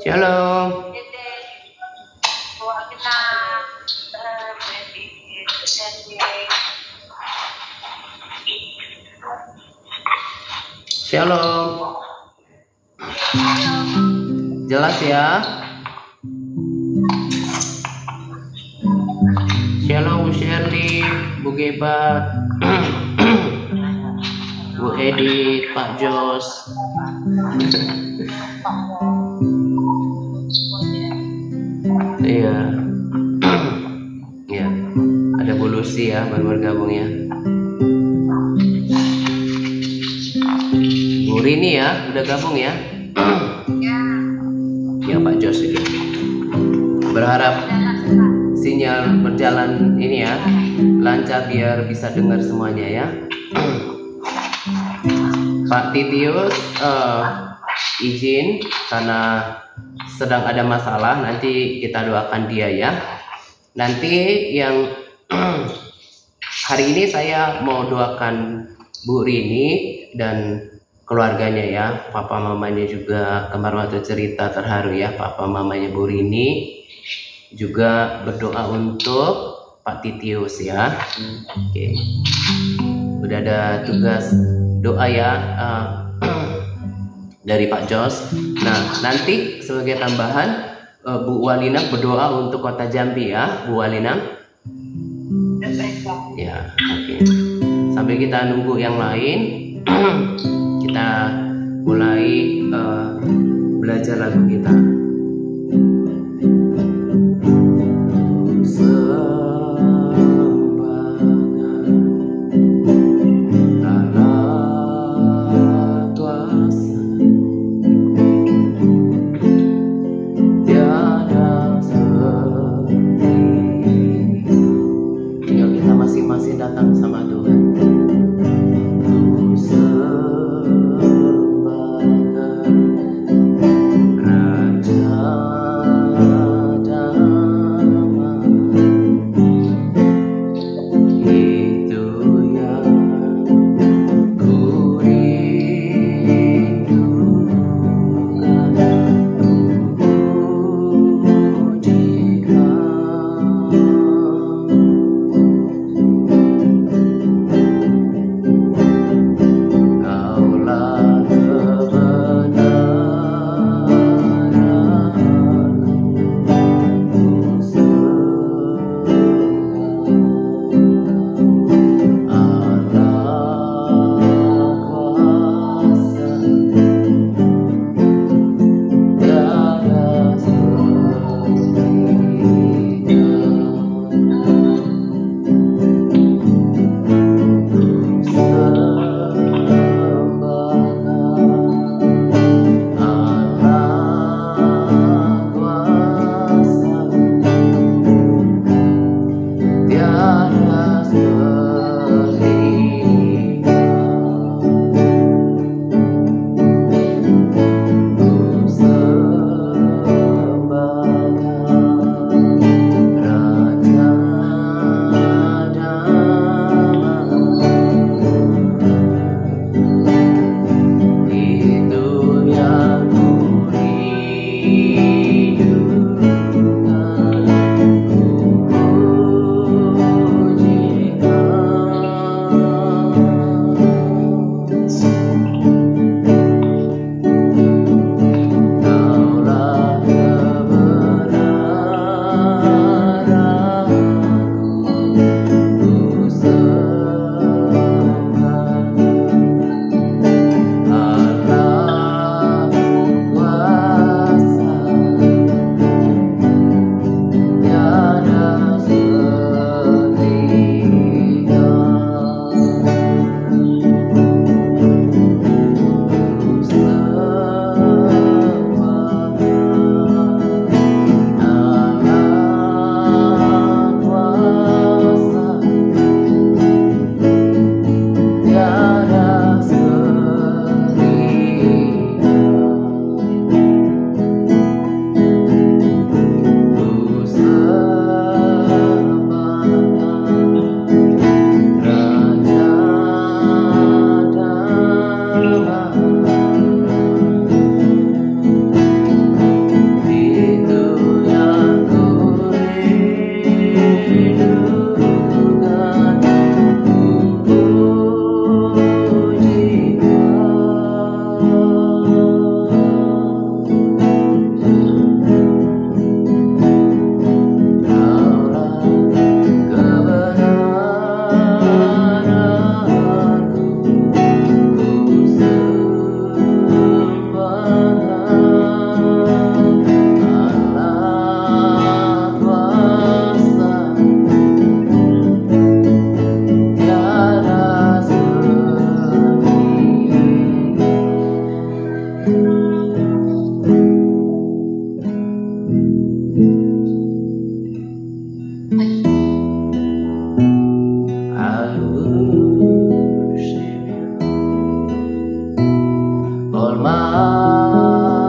Shalom. Shalom. Jelas ya? Shalom Shirley, Bu Gebat, Bu Edith, Pak Jos. Iya. Ya. Ada Bu Lucy ya, baru bergabung ya. Bu Rini ya, udah gabung ya. Ya Pak Jos juga. Berharap sinyal berjalan ini ya, lancar biar bisa dengar semuanya ya. Pak Titius izin karena sedang ada masalah, nanti kita doakan dia ya. Nanti yang hari ini saya mau doakan Bu Rini dan keluarganya ya, papa mamanya juga. Kemarin waktu cerita terharu ya, papa mamanya Bu Rini. Juga berdoa untuk Pak Titius ya. Oke. Udah ada tugas doa ya dari Pak Jos. Nah, nanti sebagai tambahan Bu Walina berdoa untuk Kota Jambi ya, Bu Walina. Ya, oke. Sambil kita nunggu yang lain, kita mulai belajar lagu kita. Masing-masing datang sama Tuhan. Raja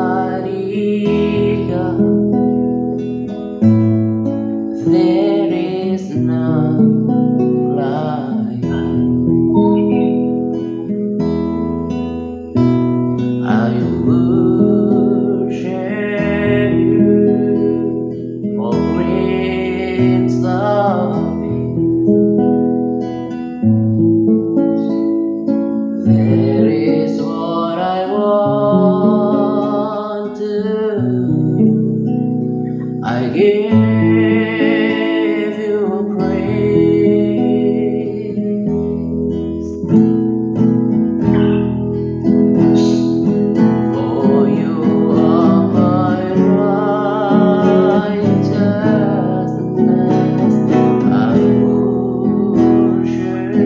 Almighty God, there is none like you. I worship you, O Prince of Peace. There is what I want to do. I give you praise, for you are my righteousness. I worship you,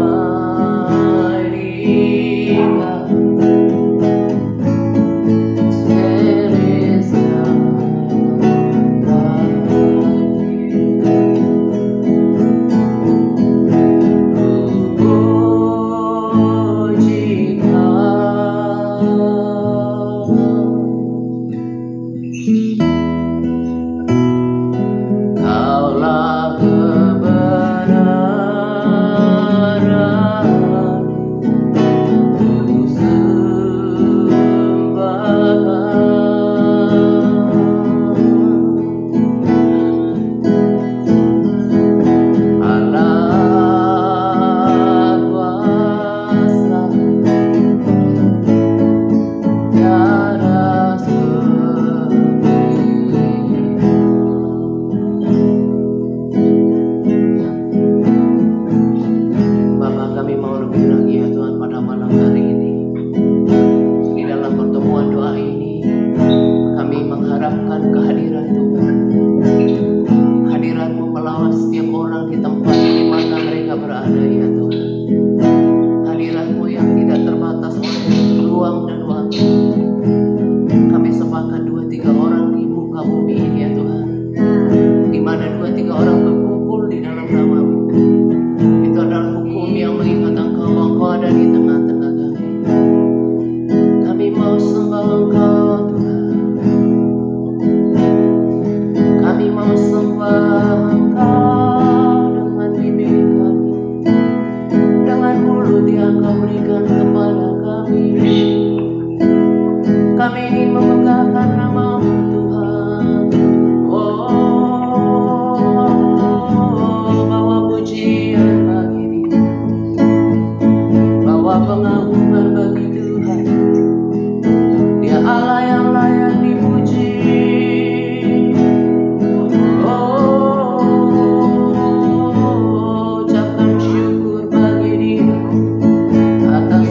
Almighty God. There is none like you. Oh, Jika, Kaulah kebenaran, ku sembahkan. Allah kuasa, tiada Bapa, kami mau lebih lagi ya Tuhan pada malam hari ini. Di dalam pertemuan doa ini, kami mengharapkan kehadiran Tuhan. Hadirat-Mu melawat setiap orang di tempat di mana mereka berada ya Tuhan. Hadirat-Mu yang tidak terbatas oleh ruang dan waktu. Kami sembahkan 2-3 orang di muka bumi ini ya Tuhan. Di mana 2-3 orang berkumpul di dalam nama-Mu. Itu adalah hukum yang mengingat Engkau ada di tengah-tengah kami. Kami mau sembah Engkau Tuhan. Kami mau sembah Engkau dengan bibir kami, dengan mulut yang Kau berikan kepada kami. Kami ingin membanggakan nama-Mu Tuhan. Bawa pujian bagi Dia, bawa pengagungan bagi Tuhan. Dia Allah yang layak dipuji. Ucapkan syukur bagi Dia atas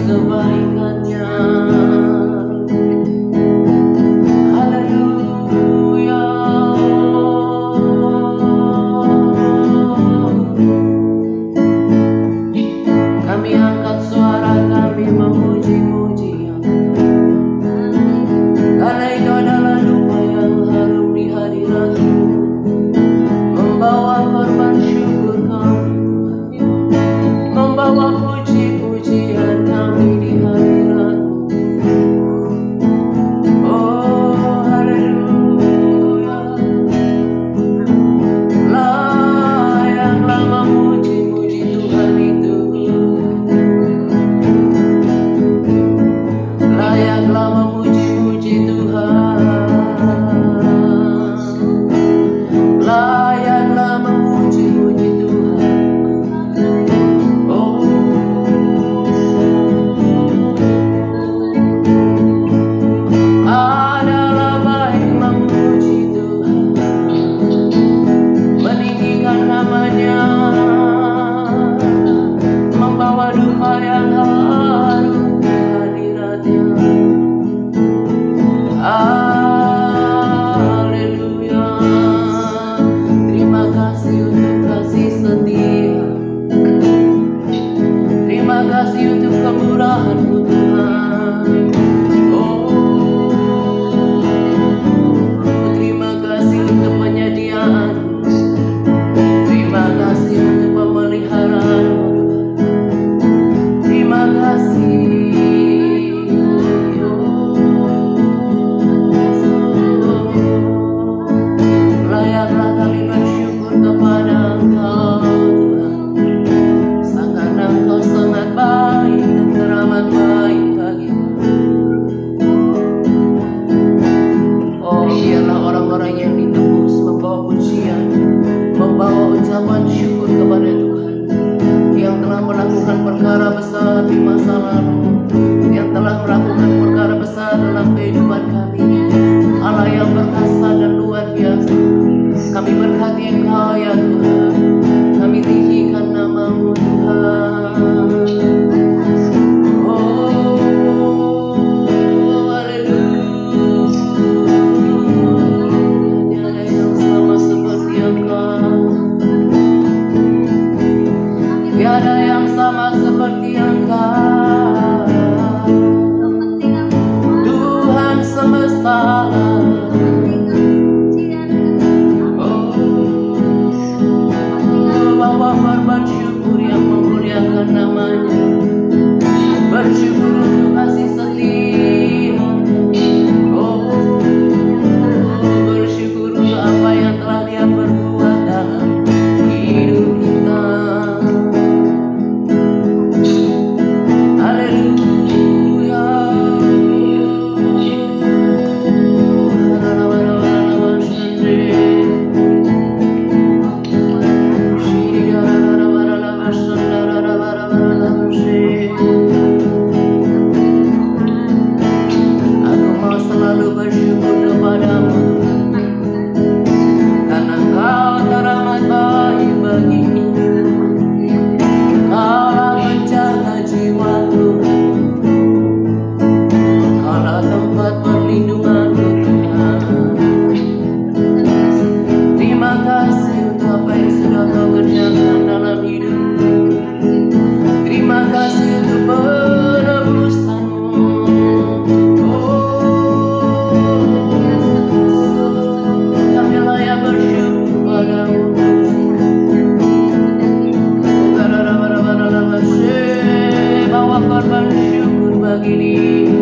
bagi Dia,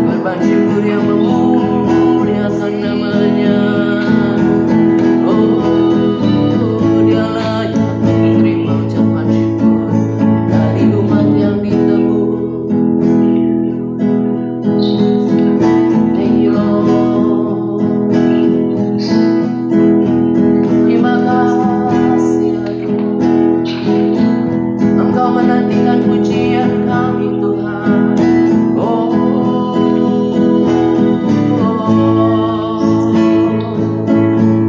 korban syukur yang memuliakan namanya. Oh, Dia layak menerima ucapan syukur dari umat yang ditebus. Thank you Lord. Terima kasih ya Tuhan, Engkau menantikan pujian kami Tuhan.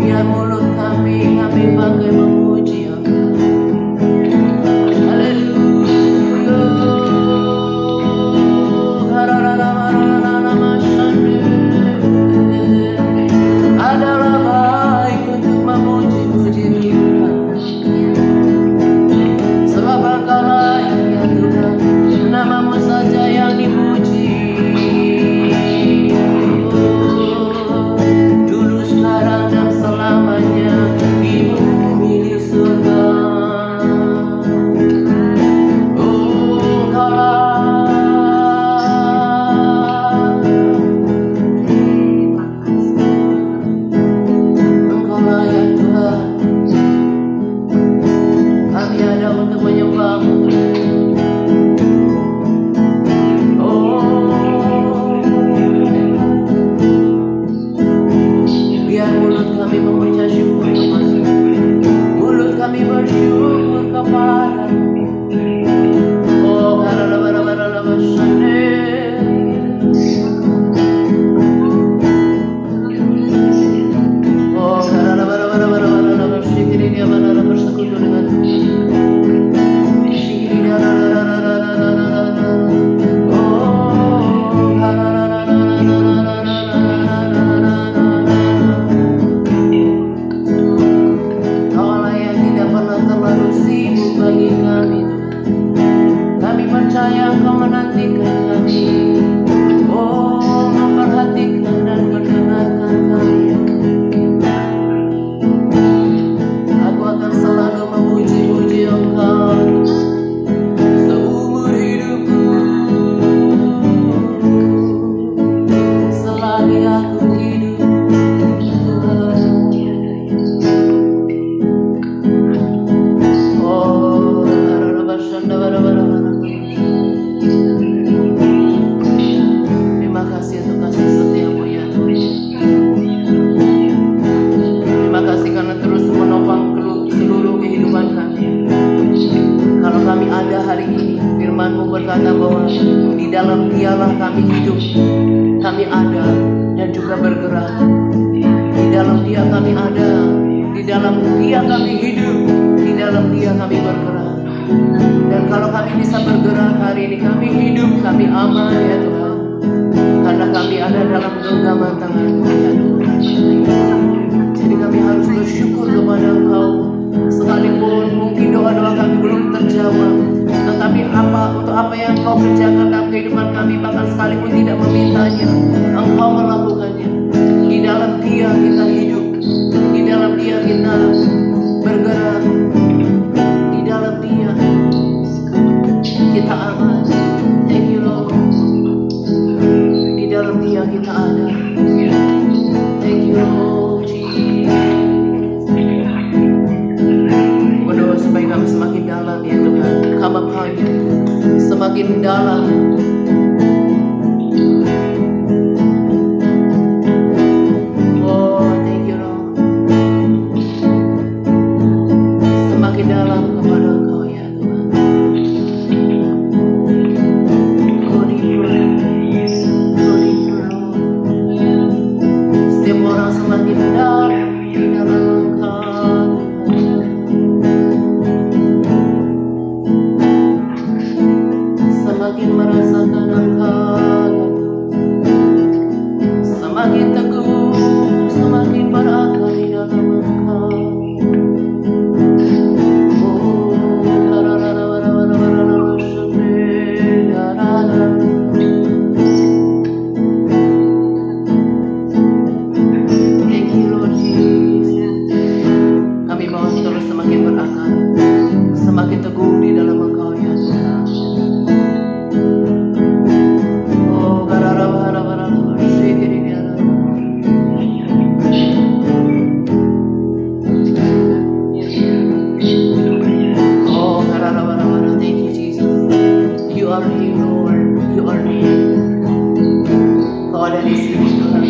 Biar mulut kami pakai memuji Engkau. Adalah baik untuk memuji-muji Tuhan, sebab Engkau layak ya Tuhan, nama-Mu saja yang dipuji. Dulu, sekarang, dan selamanya di bumi di surga. Engkau layak Tuhan, kami ada untuk menyembah-Mu. Biar mulut kami mengucap syukur kepada-Mu, mulut kami bersyukur kepada-Mu. Oh, bersekutu dengan Kaulah yang tidak pernah terlalu sibuk bagi kami Tuhan. Kami percaya Engkau menantikan kami, oh, memperhatikan dan mendengarkan kami. Aku akan selalu memuji-muji Engkau seumur hidupku, selagi aku hidup Tuhan. Oh, terima kasih untuk kasih setia-Mu ya Tuhan. Terima kasih karena terus menopang seluruh kehidupan kami. Kalau kami ada hari ini, firman-Mu berkata bahwa di dalam Dialah kami hidup, kami ada dan juga bergerak. Di dalam Dia kami ada, di dalam Dia kami hidup, di dalam Dia kami bergerak. Dan kalau kami bisa bergerak hari ini, kami hidup, kami aman ya Tuhan, karena kami ada dalam genggaman tangan-Mu ya Tuhan. Jadi kami harus bersyukur kepada Engkau, sekalipun mungkin doa-doa kami belum terjawab, tetapi untuk apa yang Engkau kerjakan dalam kehidupan kami, bahkan sekalipun tidak memintanya, Engkau melakukannya. Di dalam Dia kita hidup, di dalam Dia kita bergerak, di dalam Dia kita aman. Thank you Lord. Di dalam Dia kita ada. Thank you Lord Jesus. Berdoa supaya kami semakin dalam ya Tuhan, kami semakin dalam. Oh, thank you Lord. Semakin dalam kepada Engkau ya Tuhan. Go deeper, Lord. Setiap orang semakin dalam di dalam Engkau. Semakin merasakan Engkau, semakin teguh, semakin berakar di dalam Engkau. Thank you Lord Jesus. Kami mau terus semakin berakar, semakin teguh di dalam Engkau ya Tuhan. are Him, Lord. You are near. Kau ada di sini Tuhan.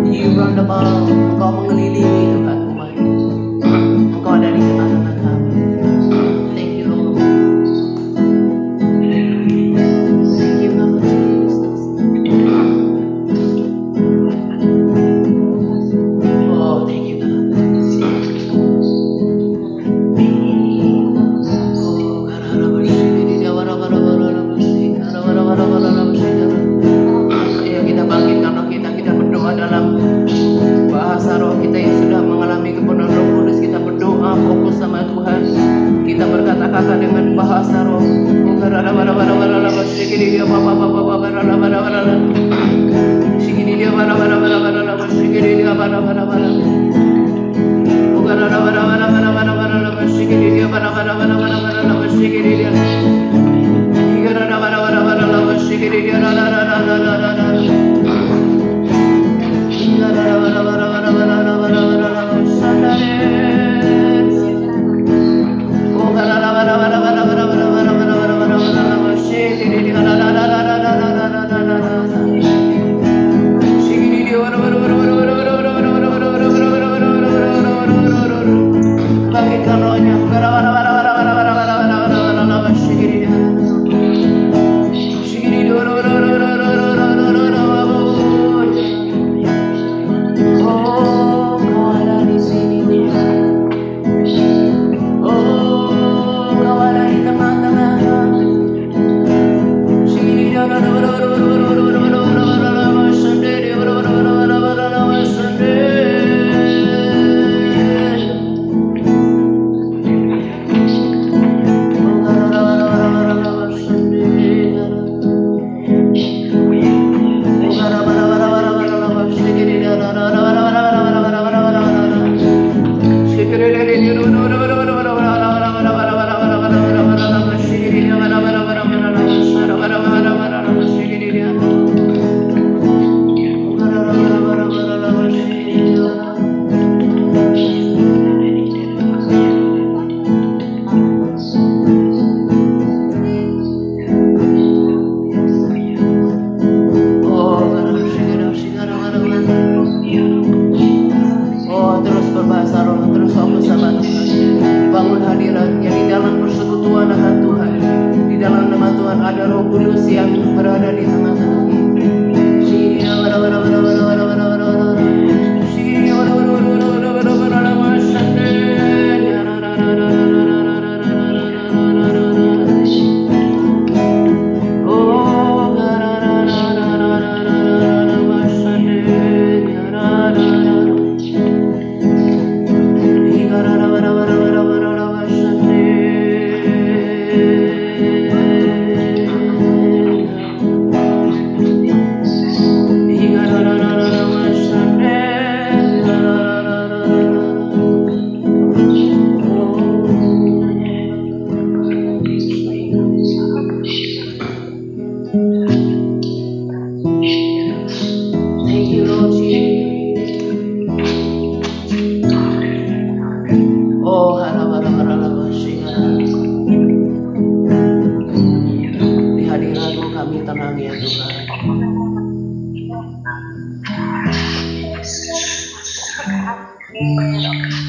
You round about. Engkau mengelilingi Tuhan umat. Engkau ada di tengah-tengah kami. Thank you Lord. Thank you God Jesus. Oh, thank you God. Ayo kita bangkit karena kita berdoa dalam bahasa roh kita yang sudah mengalami kepenuhan Roh Kudus. Kita berdoa fokus sama Tuhan. Kita berkata-kata dengan bahasa roh. Bangkitkan rohnya.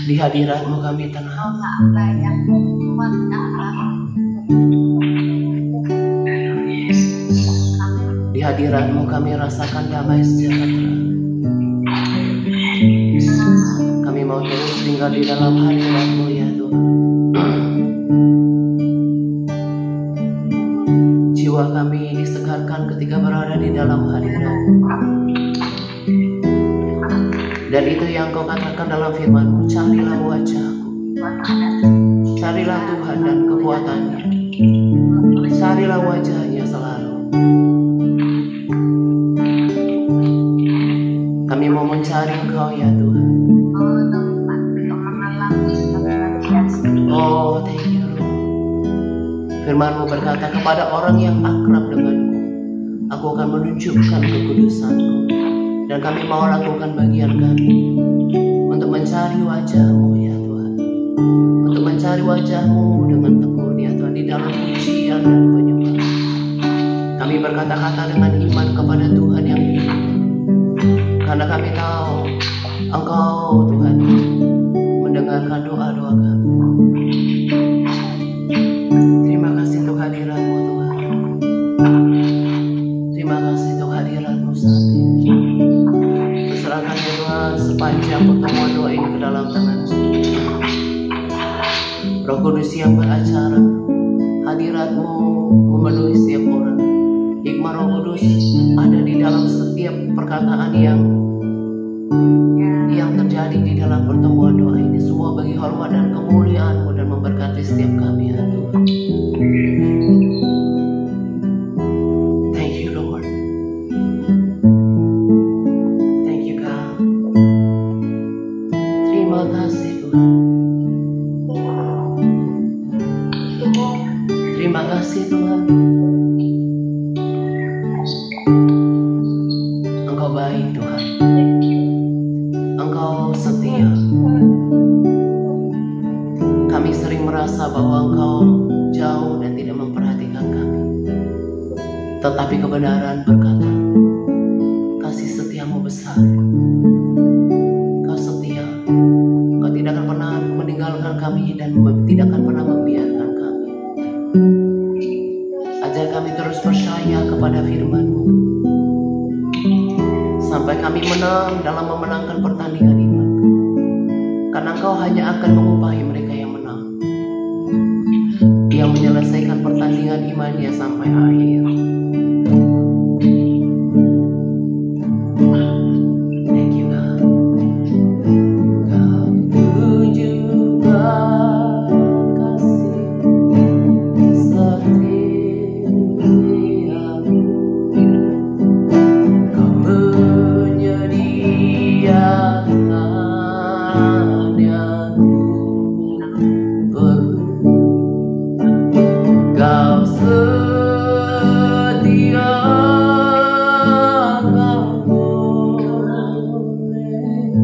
Di hadirat-Mu kami tenang. Di hadirat-Mu kami rasakan damai sejahtera. Kami mau terus tinggal di dalam hadirat-Mu ya Tuhan. Jiwa kami disegarkan ketika berada di dalam hadirat-Mu. Dan itu yang Kau katakan dalam firman-Mu, carilah wajah-Ku. Carilah Tuhan dan kekuatannya. Carilah wajah-Nya selalu. Kami mau mencari Engkau ya Tuhan. Oh, thank you Lord. Firman-Mu berkata, kepada orang yang akrab denganku, Aku akan menunjukkan kekudusan-Ku. Dan kami mau lakukan bagian kami untuk mencari wajah-Mu ya Tuhan. Untuk mencari wajah-Mu dengan tekun ya Tuhan. Tuhan di dalam pujian dan penyembahan. Kami berkata-kata dengan iman kepada Tuhan yang hidup, karena kami tahu Engkau Tuhan mendengarkan doa-doa kami. Terima kasih untuk hadirat-Mu Tuhan. Terima kasih untuk hadirat-Mu saat ini. Serahkan ya Tuhan sepanjang pertemuan doa ini ke dalam tangan-Mu. Roh Kudus yang beracara, hadirat-Mu memenuhi setiap orang. Hikmah Roh Kudus ada di dalam setiap perkataan yang terjadi di dalam pertemuan doa ini. Semua bagi hormat dan kemuliaan-Mu dan memberkati setiap kami ya Tuhan. Thank you Lord. Thank you God. Terima kasih Tuhan. Terima kasih Tuhan. Engkau baik Tuhan. Engkau setia. Kami sering merasa bahwa Engkau jauh dan tidak memperhatikan kami. Tetapi kebenaran berkata, kasih setiamu besar. Kau setia. Kau tidak akan pernah meninggalkan kami dan tidak akan pernah membiarkan kami. Ajar kami terus percaya kepada firman-Mu, sampai kami menang dalam memenangkan pertandingan iman. Karena Engkau hanya akan mengupahi mereka yang menang, yang menyelesaikan pertandingan imannya sampai akhir. Thank you God. Kau tunjukkan kasih setiamu. Kau menyediakan yang ku perlu. Kau setia, Kau boleh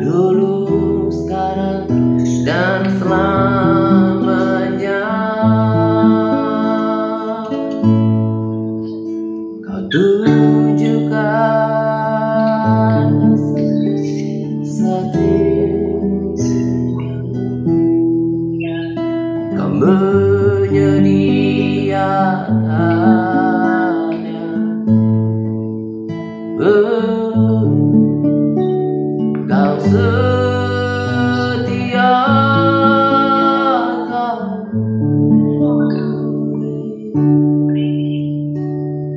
dulu, sekarang, dan selamanya. Kau tunjukkan setiamu. Kau menyediakannya. Kau setia, Kau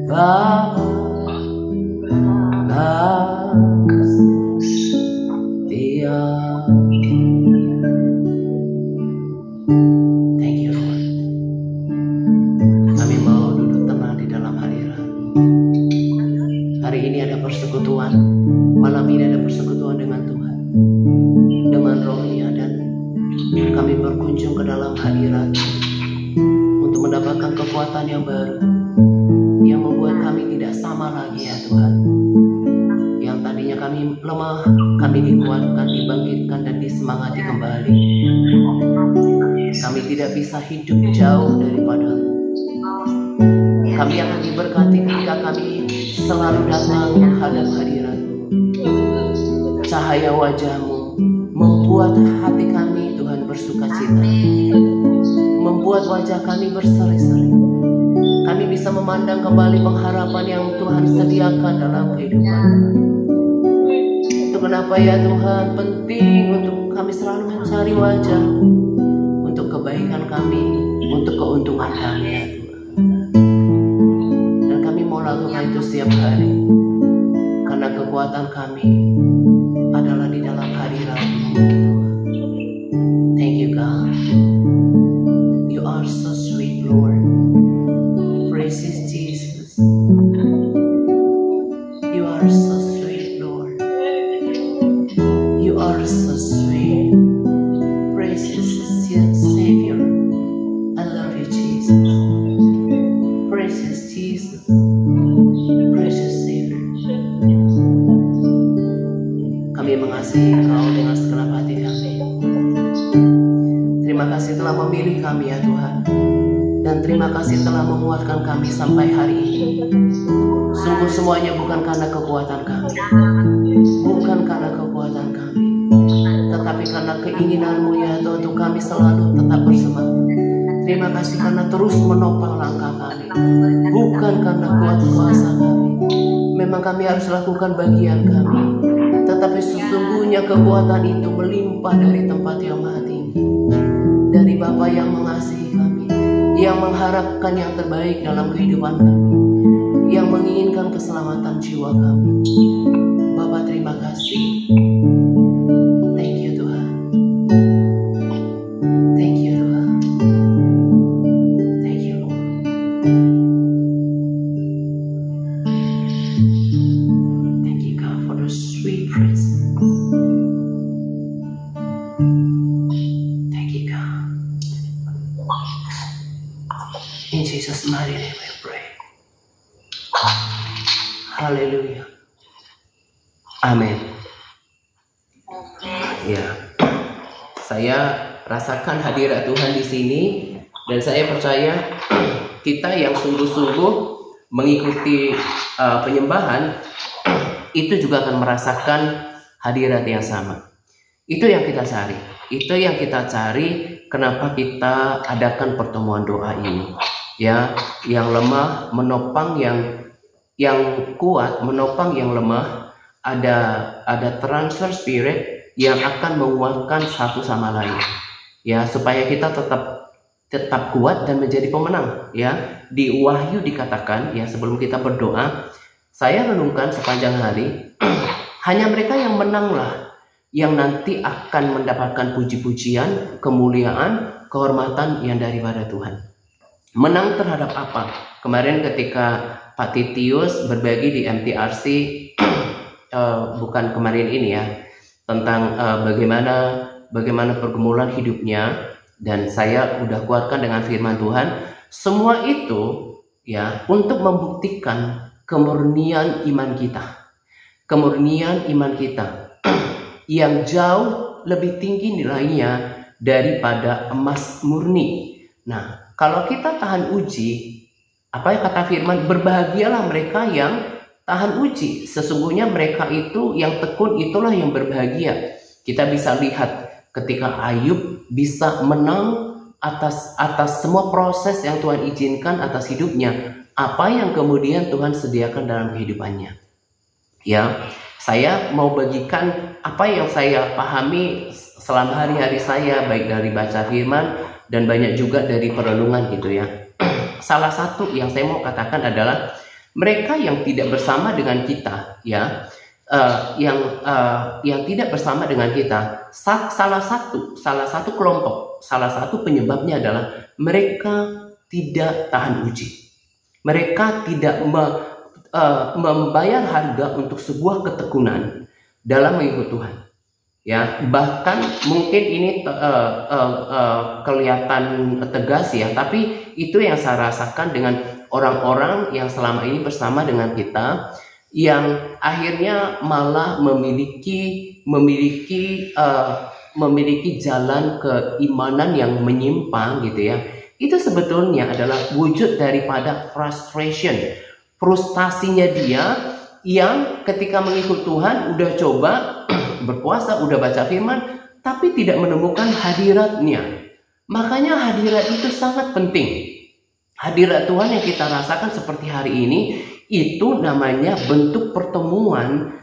Bapa, Kau setia. Thank you Lord. Kami mau duduk tenang di dalam hadirat. Hari ini ada persekutuan, malam ini ada persekutuan dengan Tuhan, dengan Roh-Nya, dan kami berkunjung ke dalam hadirat untuk mendapatkan kekuatan yang baru, yang membuat kami tidak sama lagi ya Tuhan. Yang tadinya kami lemah, kami dikuatkan, dibangkitkan, dan disemangati kembali. Kami tidak bisa hidup jauh daripada-Mu. Kami akan diberkati ketika kami selalu datang menghadap hadirat-Mu. Cahaya wajah-Mu membuat hati kami Tuhan bersukacita, membuat wajah kami berseri-seri. Kami bisa memandang kembali pengharapan yang Tuhan sediakan dalam kehidupan kami. Itu kenapa ya Tuhan penting untuk kami selalu mencari wajah untuk kebaikan kami, untuk keuntungan kami ya Tuhan. Dan kami mau lakukan itu setiap hari, karena kekuatan kami adalah di dalam hadirat-Mu Tuhan. Thank you God. You are so sweet Lord. Praises Jesus. You are so sweet Lord. You are so sweet. Praises Savior. I love you Jesus. Praises Jesus. Precious Savior. Dan terima kasih telah menguatkan kami sampai hari ini. Sungguh semuanya bukan karena kekuatan kami, bukan karena kekuatan kami, tetapi karena keinginan-Mu ya Tuhan, untuk kami selalu tetap bersemangat. Terima kasih karena terus menopang langkah kami, bukan karena kuat kuasa kami. Memang kami harus lakukan bagian kami, tetapi sesungguhnya kekuatan itu melimpah dari tempat yang maha tinggi, dari Bapa yang mengasihi kami, yang mengharapkan yang terbaik dalam kehidupan kami, yang menginginkan keselamatan jiwa kami. Bapa, terima kasih. Thank you Tuhan. Thank you Tuhan. Thank you Lord. Thank you God for the sweet presence. Thank you God. In Jesus' mighty name we pray. Haleluya. Amin. Ya, saya rasakan hadirat Tuhan di sini, dan saya percaya kita yang sungguh-sungguh mengikuti penyembahan itu juga akan merasakan hadirat yang sama. Itu yang kita cari. Itu yang kita cari. Kenapa kita adakan pertemuan doa ini? Ya, yang lemah menopang yang kuat, menopang yang lemah. Ada transfer spirit yang akan menguatkan satu sama lain, ya, supaya kita tetap kuat dan menjadi pemenang. Ya, di Wahyu dikatakan, ya, sebelum kita berdoa, saya renungkan sepanjang hari, hanya mereka yang menanglah yang nanti akan mendapatkan puji-pujian, kemuliaan, kehormatan yang daripada Tuhan. Menang terhadap apa? Kemarin ketika Pak Titius berbagi di MTRC, bukan kemarin ini ya, tentang bagaimana pergumulan hidupnya, dan saya udah kuatkan dengan firman Tuhan. Semua itu ya untuk membuktikan kemurnian iman kita, yang jauh lebih tinggi nilainya daripada emas murni. Nah, kalau kita tahan uji, apa yang kata firman, berbahagialah mereka yang tahan uji. Sesungguhnya mereka itu yang tekun, itulah yang berbahagia. Kita bisa lihat ketika Ayub bisa menang atas semua proses yang Tuhan izinkan atas hidupnya, apa yang kemudian Tuhan sediakan dalam kehidupannya. Ya, saya mau bagikan apa yang saya pahami selama hari-hari saya, baik dari baca firman dan banyak juga dari perenungan gitu ya. Salah satu yang saya mau katakan adalah mereka yang tidak bersama dengan kita, ya, yang tidak bersama dengan kita, salah satu kelompok, salah satu penyebabnya adalah mereka tidak tahan uji. Mereka tidak membayar harga untuk sebuah ketekunan dalam mengikut Tuhan. Ya, bahkan mungkin ini kelihatan tegas ya, tapi itu yang saya rasakan dengan orang-orang yang selama ini bersama dengan kita, yang akhirnya malah memiliki jalan keimanan yang menyimpang gitu ya. Itu sebetulnya adalah wujud daripada frustasinya dia, yang ketika mengikut Tuhan udah coba berpuasa, udah baca firman, tapi tidak menemukan hadiratnya. Makanya hadirat itu sangat penting. Hadirat Tuhan yang kita rasakan seperti hari ini, itu namanya bentuk pertemuan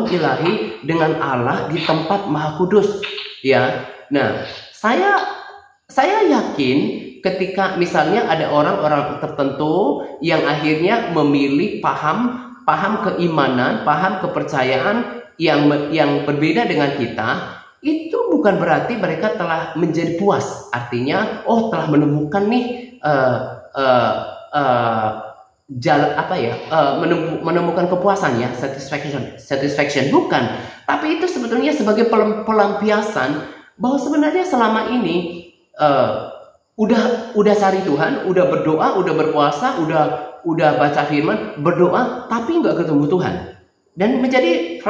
ilahi dengan Allah di tempat Maha Kudus. Ya, nah saya yakin ketika misalnya ada orang-orang tertentu yang akhirnya memilih paham keimanan, paham kepercayaan yang berbeda dengan kita, itu bukan berarti mereka telah menjadi puas. Artinya, telah menemukan nih menemukan kepuasan ya, satisfaction, bukan. Tapi itu sebetulnya sebagai pelampiasan bahwa sebenarnya selama ini udah cari Tuhan, udah berdoa, udah berpuasa, udah baca firman, berdoa, tapi nggak ketemu Tuhan, dan menjadi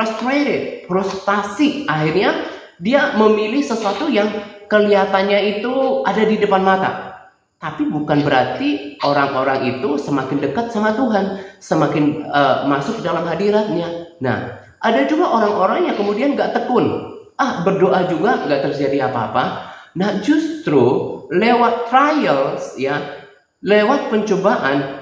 frustasi. Akhirnya dia memilih sesuatu yang kelihatannya itu ada di depan mata, Tapi bukan berarti orang-orang itu semakin dekat sama Tuhan, semakin masuk dalam hadiratnya. Nah, ada juga orang-orang yang kemudian gak tekun. Berdoa juga gak terjadi apa-apa. Nah, justru lewat trials, ya, lewat pencobaan,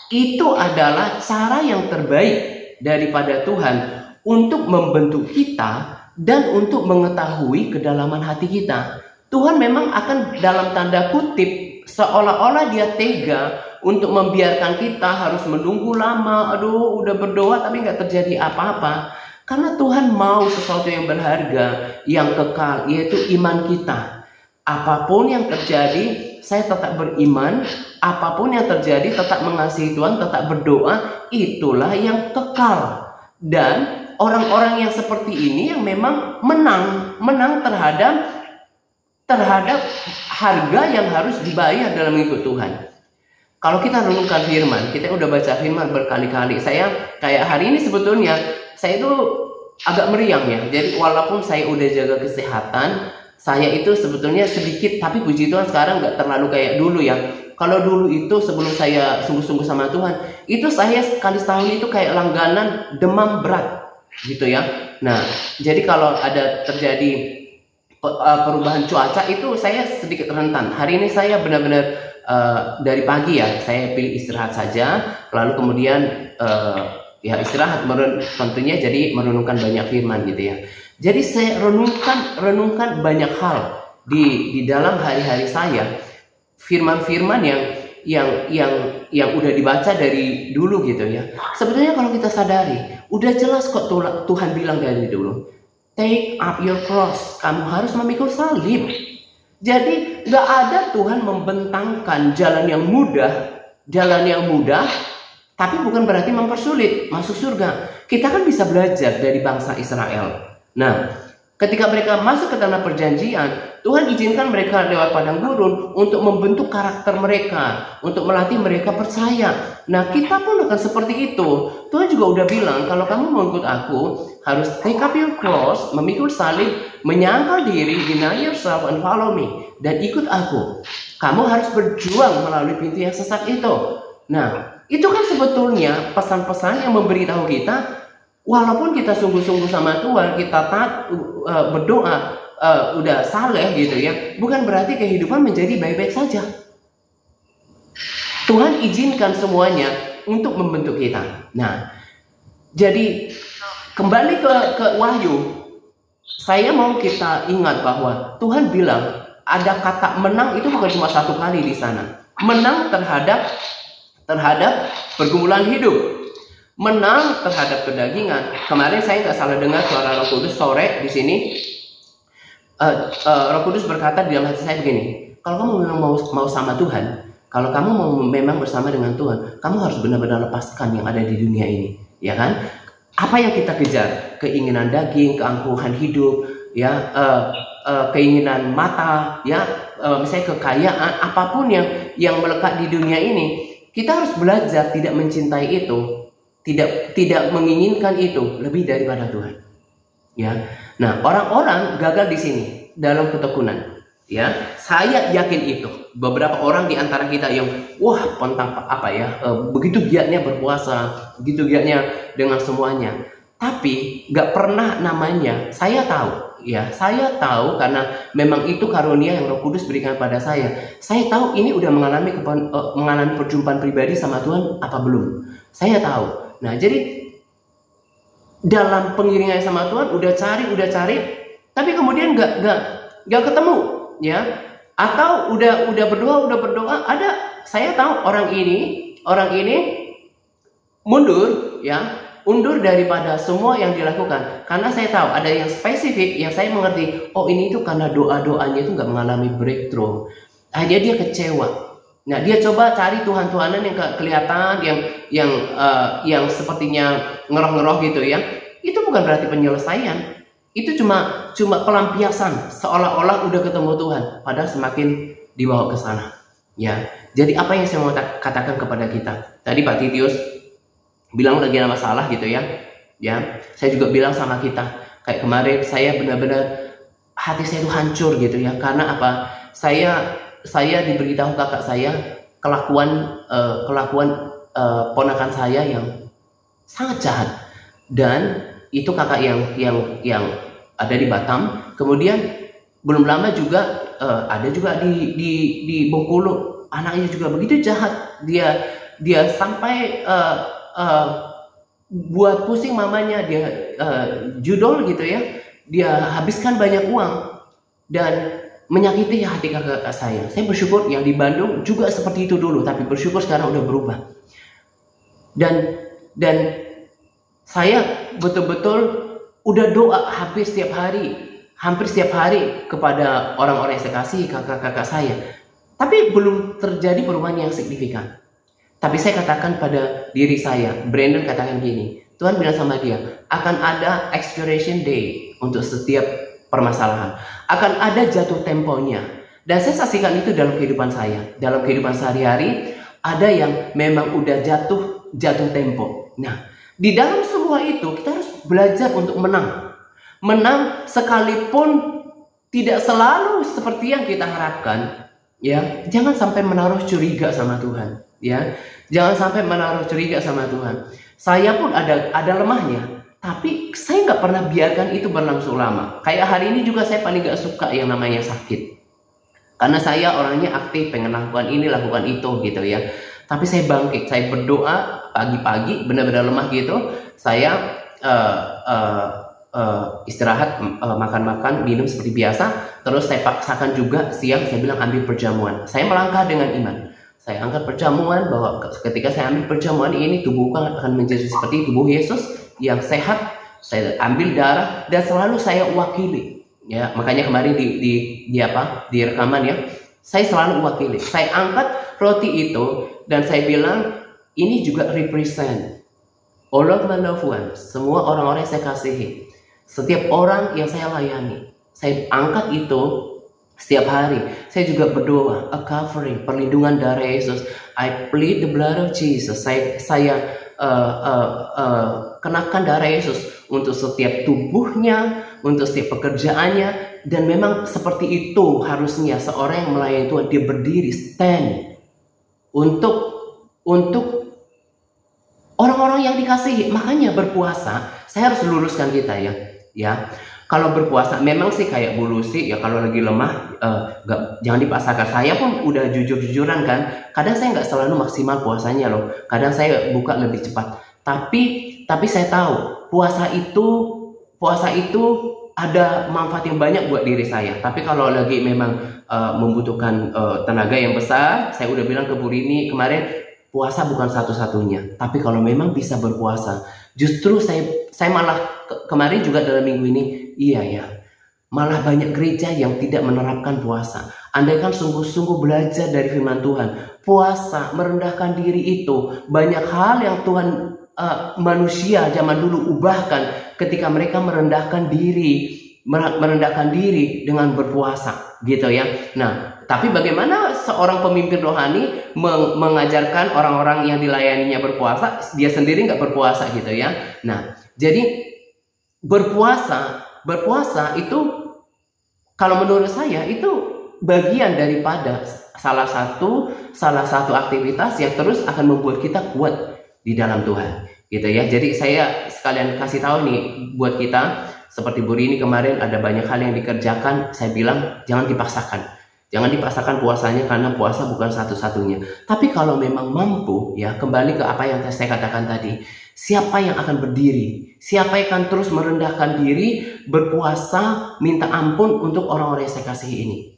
itu adalah cara yang terbaik daripada Tuhan untuk membentuk kita dan untuk mengetahui kedalaman hati kita. Tuhan memang akan dalam tanda kutip seolah-olah dia tega untuk membiarkan kita harus menunggu lama. Udah berdoa tapi gak terjadi apa-apa. Karena Tuhan mau sesuatu yang berharga, yang kekal, yaitu iman kita. Apapun yang terjadi, saya tetap beriman. Apapun yang terjadi, tetap mengasihi Tuhan, tetap berdoa. Itulah yang kekal. Dan orang-orang yang seperti ini yang memang menang terhadap harga yang harus dibayar dalam mengikut Tuhan. Kalau kita renungkan firman, kita udah baca firman berkali-kali. Saya kayak hari ini sebetulnya saya itu agak meriang ya. Jadi walaupun saya udah jaga kesehatan, saya itu sebetulnya sedikit, tapi puji Tuhan sekarang nggak terlalu kayak dulu ya. Kalau dulu itu sebelum saya sungguh-sungguh sama Tuhan, itu saya sekali setahun itu kayak langganan demam berat gitu ya. Nah, jadi kalau ada terjadi perubahan cuaca itu saya sedikit rentan. Hari ini saya benar-benar dari pagi ya, saya pilih istirahat saja, lalu kemudian ya istirahat tentunya jadi merenungkan banyak firman gitu ya. Jadi saya renungkan banyak hal di dalam hari-hari saya, firman-firman yang udah dibaca dari dulu gitu ya. Sebetulnya kalau kita sadari, udah jelas kok Tuhan bilang dari dulu. Take up your cross. Kamu harus memikul salib. Jadi gak ada Tuhan membentangkan jalan yang mudah, tapi bukan berarti mempersulit masuk surga. Kita kan bisa belajar dari bangsa Israel. Nah, ketika mereka masuk ke tanah perjanjian, Tuhan izinkan mereka lewat padang gurun untuk membentuk karakter mereka, untuk melatih mereka percaya. Nah, kita pun akan seperti itu. Tuhan juga udah bilang, kalau kamu mau ikut aku, harus take up your cross, memikul salib, menyangkal diri, deny yourself and follow me, dan ikut aku. Kamu harus berjuang melalui pintu yang sesat itu. Nah, itu kan sebetulnya pesan-pesan yang memberitahu kita, walaupun kita sungguh-sungguh sama Tuhan, kita berdoa, udah saleh gitu ya, bukan berarti kehidupan menjadi baik-baik saja. Tuhan izinkan semuanya untuk membentuk kita. Nah, jadi kembali ke Wahyu, saya mau kita ingat bahwa Tuhan bilang ada kata menang itu bukan cuma satu kali di sana. Menang terhadap pergumulan hidup, menang terhadap kedagingan. Kemarin saya nggak salah dengar suara Roh Kudus sore di sini. Roh Kudus berkata di dalam hati saya begini, kalau kamu memang mau sama Tuhan, kalau kamu mau memang bersama dengan Tuhan, kamu harus benar-benar lepaskan yang ada di dunia ini, ya kan? Apa yang kita kejar? Keinginan daging, keangkuhan hidup, ya, keinginan mata, ya, misalnya kekayaan, apapun yang melekat di dunia ini, kita harus belajar tidak mencintai itu, tidak menginginkan itu lebih daripada Tuhan. Ya, nah orang-orang gagal di sini dalam ketekunan. Ya, saya yakin itu. Beberapa orang di antara kita yang begitu giatnya berpuasa, begitu giatnya dengan semuanya. Tapi nggak pernah namanya. Saya tahu karena memang itu karunia yang Roh Kudus berikan pada saya. Saya tahu ini udah mengalami perjumpaan pribadi sama Tuhan apa belum. Saya tahu. Nah, jadi dalam pengiringan sama Tuhan udah cari, tapi kemudian nggak ketemu, ya. Atau udah berdoa, saya tahu orang ini mundur, ya. Undur daripada semua yang dilakukan, karena saya tahu ada yang spesifik yang saya mengerti. Oh, ini itu karena doa-doanya itu nggak mengalami breakthrough. Akhirnya dia kecewa. Nah, dia coba cari Tuhan-Tuhanan yang kelihatan, yang sepertinya ngeroh-ngeroh gitu ya. Itu bukan berarti penyelesaian. Itu cuma pelampiasan, seolah-olah udah ketemu Tuhan, padahal semakin dibawa ke sana. Ya, jadi apa yang saya mau katakan kepada kita? Tadi Pak Titius bilang lagi ada masalah gitu ya. Ya, saya juga bilang sama kita, kayak kemarin saya benar-benar hati saya itu hancur gitu ya. Karena apa? Saya saya diberitahu kakak saya kelakuan ponakan saya yang sangat jahat, dan itu kakak yang ada di Batam. Kemudian belum lama juga ada juga di Bengkulu, anaknya juga begitu jahat. Dia sampai buat pusing mamanya, dia judol gitu ya, dia habiskan banyak uang dan menyakiti hati kakak saya. Saya bersyukur yang di Bandung juga seperti itu dulu, tapi bersyukur sekarang udah berubah. Dan saya betul-betul udah doa hampir setiap hari kepada orang-orang yang saya kasih, kakak-kakak saya. Tapi belum terjadi perubahan yang signifikan. Tapi saya katakan pada diri saya, Brandon katakan gini, Tuhan bilang sama dia, akan ada expiration day untuk setiap permasalahan. Akan ada jatuh temponya. Dan saya saksikan itu dalam kehidupan saya. Dalam kehidupan sehari-hari, ada yang memang udah jatuh tempo. Nah, di dalam semua itu, kita harus belajar untuk menang. Menang sekalipun tidak selalu seperti yang kita harapkan. Ya, jangan sampai menaruh curiga sama Tuhan. Ya, jangan sampai menaruh curiga sama Tuhan. Saya pun ada lemahnya. Tapi saya nggak pernah biarkan itu berlangsung lama. Kayak hari ini juga saya paling nggak suka yang namanya sakit. Karena saya orangnya aktif, pengen lakukan ini, lakukan itu gitu ya. Tapi saya bangkit, saya berdoa pagi-pagi, benar-benar lemah gitu. Saya istirahat, makan-makan, minum seperti biasa. Terus saya paksakan juga siang, saya bilang ambil perjamuan. Saya melangkah dengan iman. Saya angkat perjamuan, bahwa ketika saya ambil perjamuan ini, tubuhku akan menjadi seperti tubuh Yesus yang sehat. Saya ambil darah dan selalu saya wakili. Ya, makanya kemarin di rekaman ya, saya selalu wakili. Saya angkat roti itu dan saya bilang ini juga represent all of my loved ones, semua orang-orang yang saya kasihi, setiap orang yang saya layani. Saya angkat itu setiap hari. Saya juga berdoa, a covering, perlindungan darah Yesus. I plead the blood of Jesus. Saya kenakan darah Yesus untuk setiap tubuhnya, untuk setiap pekerjaannya. Dan memang seperti itu harusnya seorang yang melayani Tuhan, dia berdiri, stand untuk orang-orang yang dikasihi. Makanya berpuasa, saya harus luruskan kita ya. Kalau berpuasa memang sih kayak Bu Lucy ya, kalau lagi lemah jangan dipaksakan. Saya pun udah jujur-jujuran kan. Kadang saya nggak selalu maksimal puasanya loh. Kadang saya buka lebih cepat. Tapi saya tahu puasa itu ada manfaat yang banyak buat diri saya. Tapi kalau lagi memang membutuhkan tenaga yang besar, saya udah bilang ke Bu Rini kemarin, puasa bukan satu-satunya. Tapi kalau memang bisa berpuasa, justru saya malah kemarin juga dalam minggu ini, iya ya, malah banyak gereja yang tidak menerapkan puasa. Andaikan sungguh-sungguh belajar dari firman Tuhan, puasa, merendahkan diri itu, banyak hal yang Tuhan manusia zaman dulu ubahkan ketika mereka merendahkan diri dengan berpuasa, gitu ya. Nah, tapi bagaimana seorang pemimpin rohani mengajarkan orang-orang yang dilayaninya berpuasa, dia sendiri nggak berpuasa gitu ya. Nah, jadi berpuasa itu kalau menurut saya itu bagian daripada salah satu aktivitas yang terus akan membuat kita kuat di dalam Tuhan, gitu ya. Jadi saya sekalian kasih tahu nih buat kita, seperti Bu Rini kemarin ada banyak hal yang dikerjakan, saya bilang jangan dipaksakan puasanya, karena puasa bukan satu-satunya. Tapi kalau memang mampu ya, kembali ke apa yang saya katakan tadi, siapa yang akan berdiri, siapa yang akan terus merendahkan diri, berpuasa, minta ampun untuk orang-orang yang saya kasihi ini.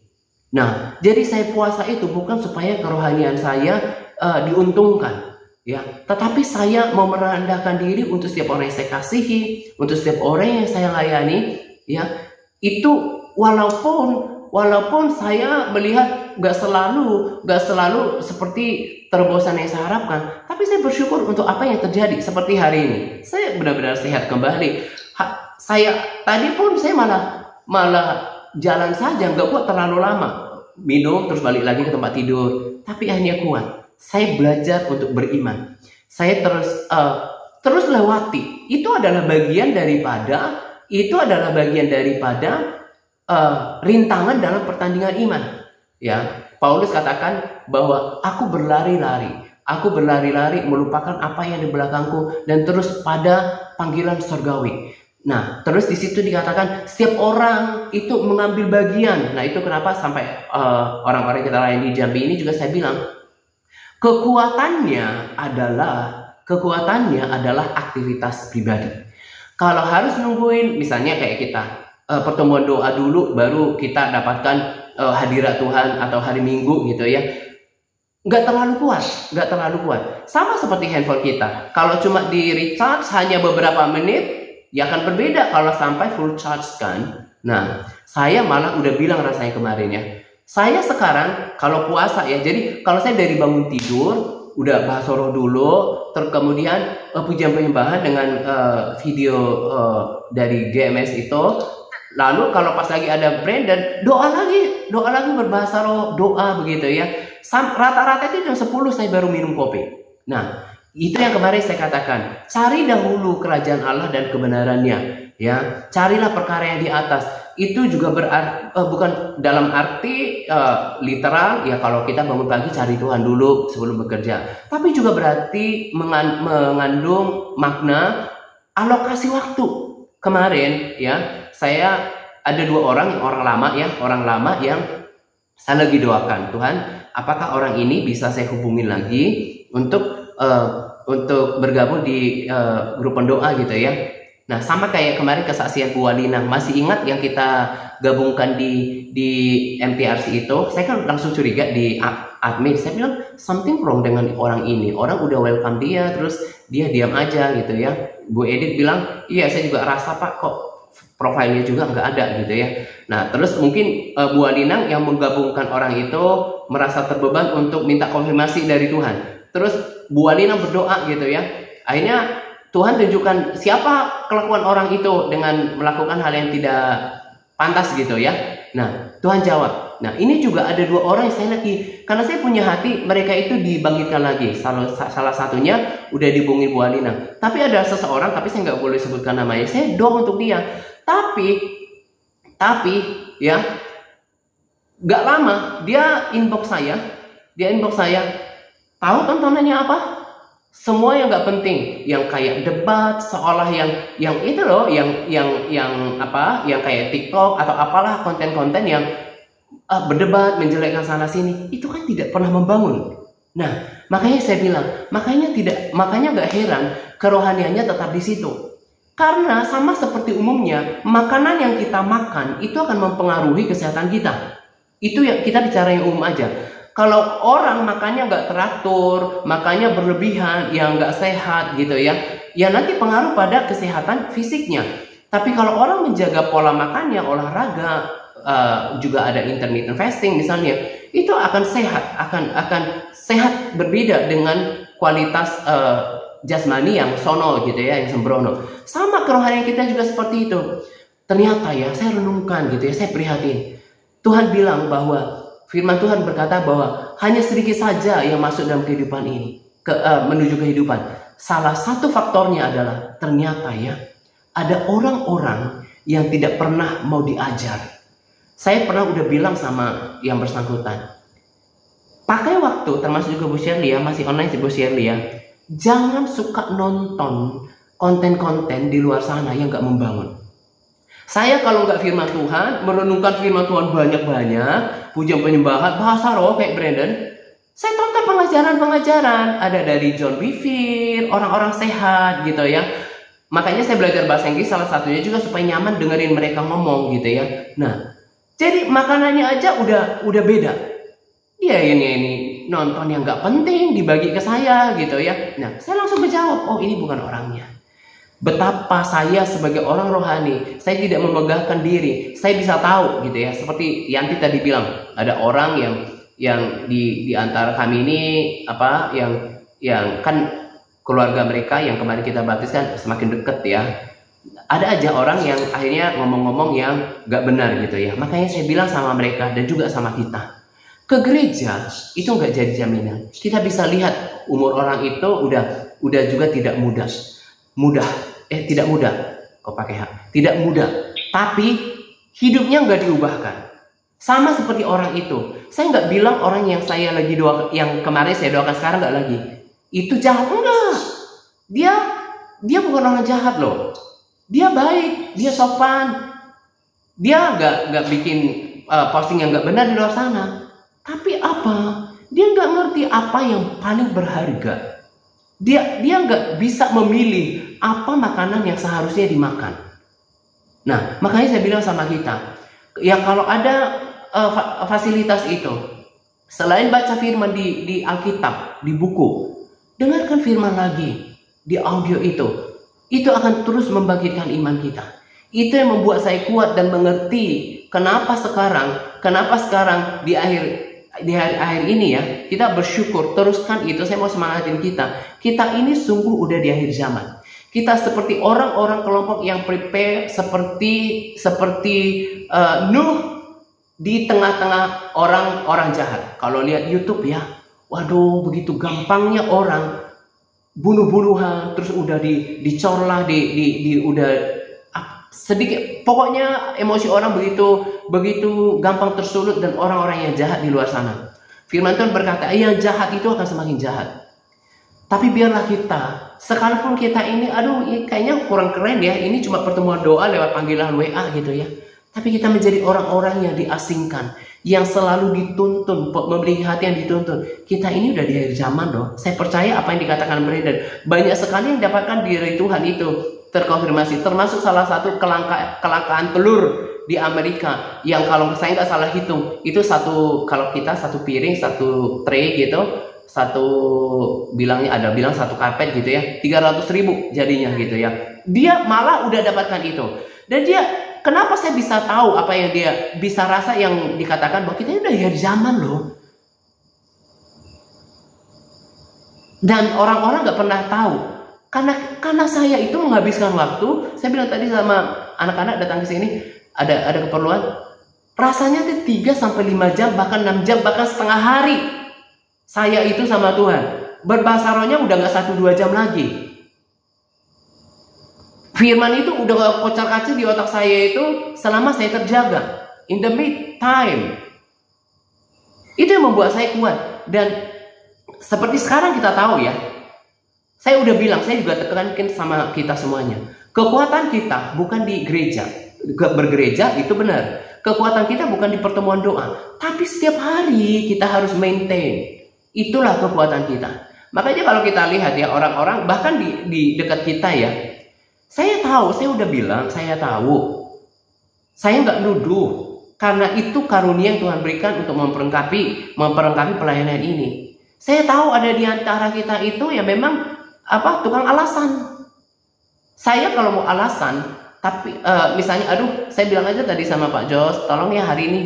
Nah, jadi saya puasa itu bukan supaya kerohanian saya diuntungkan ya, tetapi saya mau merendahkan diri untuk setiap orang yang saya kasihi, untuk setiap orang yang saya layani ya. Itu walaupun saya melihat gak selalu seperti terobosan yang saya harapkan, tapi saya bersyukur untuk apa yang terjadi. Seperti hari ini, saya benar-benar sehat kembali. Saya tadi pun saya malah jalan saja, nggak kuat terlalu lama, minum terus balik lagi ke tempat tidur, tapi akhirnya kuat. Saya belajar untuk beriman. Saya terus lewati. Itu adalah bagian daripada rintangan dalam pertandingan iman. Ya, Paulus katakan bahwa aku berlari-lari melupakan apa yang di belakangku dan terus pada panggilan surgawi. Nah, terus di situ dikatakan setiap orang itu mengambil bagian. Nah, itu kenapa sampai orang-orang kita lain di Jambi ini juga saya bilang kekuatannya adalah aktivitas pribadi. Kalau harus nungguin, misalnya kayak kita pertemuan doa dulu, baru kita dapatkan hadirat Tuhan atau hari Minggu gitu ya, nggak terlalu kuat. Sama seperti handphone kita. Kalau cuma di recharge hanya beberapa menit, ya akan berbeda kalau sampai full charge kan. Nah, saya malah udah bilang rasanya kemarin ya. Saya sekarang kalau puasa ya, jadi kalau saya dari bangun tidur udah bahas roh dulu, terus kemudian pujian penyembahan dengan video dari GMS itu, lalu kalau pas lagi ada Brandon doa lagi berbahasa roh, doa begitu ya. Rata-rata itu jam 10 saya baru minum kopi. Nah, itu yang kemarin saya katakan, cari dahulu kerajaan Allah dan kebenarannya ya, carilah perkara yang di atas. Itu juga berarti bukan dalam arti literal ya, kalau kita bangun pagi cari Tuhan dulu sebelum bekerja, tapi juga berarti mengandung makna alokasi waktu. Kemarin ya, saya ada dua orang lama yang saya lagi doakan, Tuhan apakah orang ini bisa saya hubungin lagi untuk bergabung di grup pendoa gitu ya. Nah, sama kayak kemarin kesaksian Bu Walina, masih ingat yang kita gabungkan di MTRC itu? Saya kan langsung curiga di admin, saya bilang something wrong dengan orang ini. Orang udah welcome dia, terus dia diam aja gitu ya. Bu Edith bilang, iya saya juga rasa Pak, kok profilnya juga nggak ada gitu ya. Nah, terus mungkin Bu Walina yang menggabungkan orang itu merasa terbeban untuk minta konfirmasi dari Tuhan. Terus Bu Walina berdoa gitu ya. Akhirnya Tuhan tunjukkan siapa kelakuan orang itu dengan melakukan hal yang tidak pantas gitu ya. Nah, Tuhan jawab. Nah, ini juga ada dua orang yang saya lagi, karena saya punya hati mereka itu dibangkitkan lagi. Salah satunya udah dihubungi Bu Alina. Tapi ada seseorang, tapi saya nggak boleh sebutkan namanya. Saya doa untuk dia. Tapi ya, nggak lama dia inbox saya. Tahu tontonannya apa? Semua yang nggak penting, yang kayak debat, seolah yang itu loh, yang kayak TikTok atau apalah, konten-konten yang berdebat, menjelekkan sana sini, itu kan tidak pernah membangun. Nah, makanya saya bilang, makanya nggak heran kerohaniannya tetap di situ. Karena sama seperti umumnya, makanan yang kita makan itu akan mempengaruhi kesehatan kita. Itu yang kita bicara yang umum aja. Kalau orang makannya nggak teratur, makannya berlebihan, yang nggak sehat gitu ya, ya nanti pengaruh pada kesehatan fisiknya. Tapi kalau orang menjaga pola makannya, olahraga, juga ada intermittent fasting misalnya, itu akan sehat berbeda dengan kualitas jasmani yang sono gitu ya, yang sembrono. Sama kerohanian kita juga seperti itu. Ternyata ya, saya renungkan gitu ya, saya prihatin. Tuhan bilang bahwa firman Tuhan berkata bahwa hanya sedikit saja yang masuk dalam kehidupan ini, menuju kehidupan. Salah satu faktornya adalah ternyata ya, ada orang-orang yang tidak pernah mau diajar. Saya pernah udah bilang sama yang bersangkutan, pakai waktu, termasuk juga Bu Shirley ya, masih online si Bu Shirley ya, jangan suka nonton konten-konten di luar sana yang gak membangun. Saya kalau nggak firman Tuhan, merenungkan firman Tuhan banyak-banyak, pujian penyembahan, bahasa roh kayak Brandon, saya tonton pengajaran-pengajaran, ada dari John Bevere, orang-orang sehat gitu ya. Makanya saya belajar bahasa Inggris salah satunya juga supaya nyaman dengerin mereka ngomong gitu ya. Nah, jadi makanannya aja udah beda. Dia ini nonton yang nggak penting dibagi ke saya gitu ya. Nah, saya langsung menjawab, oh ini bukan orangnya. Betapa saya sebagai orang rohani, saya tidak memegahkan diri, saya bisa tahu gitu ya. Seperti Yanti tadi bilang, ada orang yang di antara kami ini yang kan keluarga mereka yang kemarin kita baptiskan semakin dekat ya. Ada aja orang yang akhirnya ngomong-ngomong yang gak benar gitu ya. Makanya saya bilang sama mereka dan juga sama kita, ke gereja itu nggak jadi jaminan. Kita bisa lihat umur orang itu udah juga tidak muda, tidak muda, kok pakai hak, tidak muda, tapi hidupnya nggak diubahkan. Sama seperti orang itu. Saya nggak bilang orang yang saya lagi yang kemarin saya doakan sekarang nggak lagi. Itu jahat, enggak. Dia bukan orang jahat loh. Dia baik, dia sopan. Dia nggak bikin posting yang nggak benar di luar sana. Tapi apa? Dia nggak ngerti apa yang paling berharga. Dia nggak bisa memilih apa makanan yang seharusnya dimakan. Nah, makanya saya bilang sama kita, ya kalau ada fasilitas itu, selain baca firman di Alkitab, di buku, dengarkan firman lagi di audio itu akan terus membangkitkan iman kita. Itu yang membuat saya kuat dan mengerti kenapa sekarang di hari ini ya, kita bersyukur. Teruskan itu, saya mau semangatin kita ini sungguh udah di akhir zaman. Kita seperti orang-orang kelompok yang prepare, seperti Nuh di tengah-tengah orang-orang jahat. Kalau lihat YouTube ya, waduh begitu gampangnya orang bunuh-bunuhan, terus udah dicorlah, udah sedikit, pokoknya emosi orang begitu gampang tersulut, dan orang-orang yang jahat di luar sana. Firman Tuhan berkata, yang jahat itu akan semakin jahat. Tapi biarlah kita, sekalipun kita ini, kayaknya kurang keren ya, ini cuma pertemuan doa lewat panggilan WA gitu ya. Tapi kita menjadi orang-orang yang diasingkan, yang selalu dituntun, memiliki hati yang dituntun. Kita ini udah di akhir zaman loh. Saya percaya apa yang dikatakan Brandon. Banyak sekali yang dapatkan dari Tuhan itu terkonfirmasi. Termasuk salah satu kelangkaan telur di Amerika. Yang kalau saya nggak salah hitung, itu kalau kita satu piring, satu tray gitu, bilang satu karpet gitu ya, 300.000 jadinya gitu ya. Dia malah udah dapatkan itu. Dan kenapa saya bisa tahu apa yang dia bisa rasa, yang dikatakan bahwa kita ini udah di zaman loh. Dan orang-orang nggak pernah tahu. Karena saya itu menghabiskan waktu. Saya bilang tadi sama anak-anak datang ke sini, ada keperluan. Rasanya itu 3-5 jam, bahkan 6 jam, bahkan setengah hari. Saya itu sama Tuhan. Berbahasa rohnya udah nggak 1-2 jam lagi. Firman itu udah kocar-kacir di otak saya itu selama saya terjaga. In the meantime. Itu yang membuat saya kuat. Dan seperti sekarang kita tahu ya. Saya udah bilang, saya juga tekankan sama kita semuanya. Kekuatan kita bukan di gereja. Bergereja itu benar. Kekuatan kita bukan di pertemuan doa. Tapi setiap hari kita harus maintain. Itulah kekuatan kita. Makanya kalau kita lihat ya, orang-orang bahkan di dekat kita ya. Saya tahu, saya udah bilang, saya tahu. Saya nggak nuduh. Karena itu karunia yang Tuhan berikan untuk memperlengkapi pelayanan ini. Saya tahu ada di antara kita itu ya memang tukang alasan. Saya kalau mau alasan, tapi misalnya, saya bilang aja tadi sama Pak Jos, tolong ya hari ini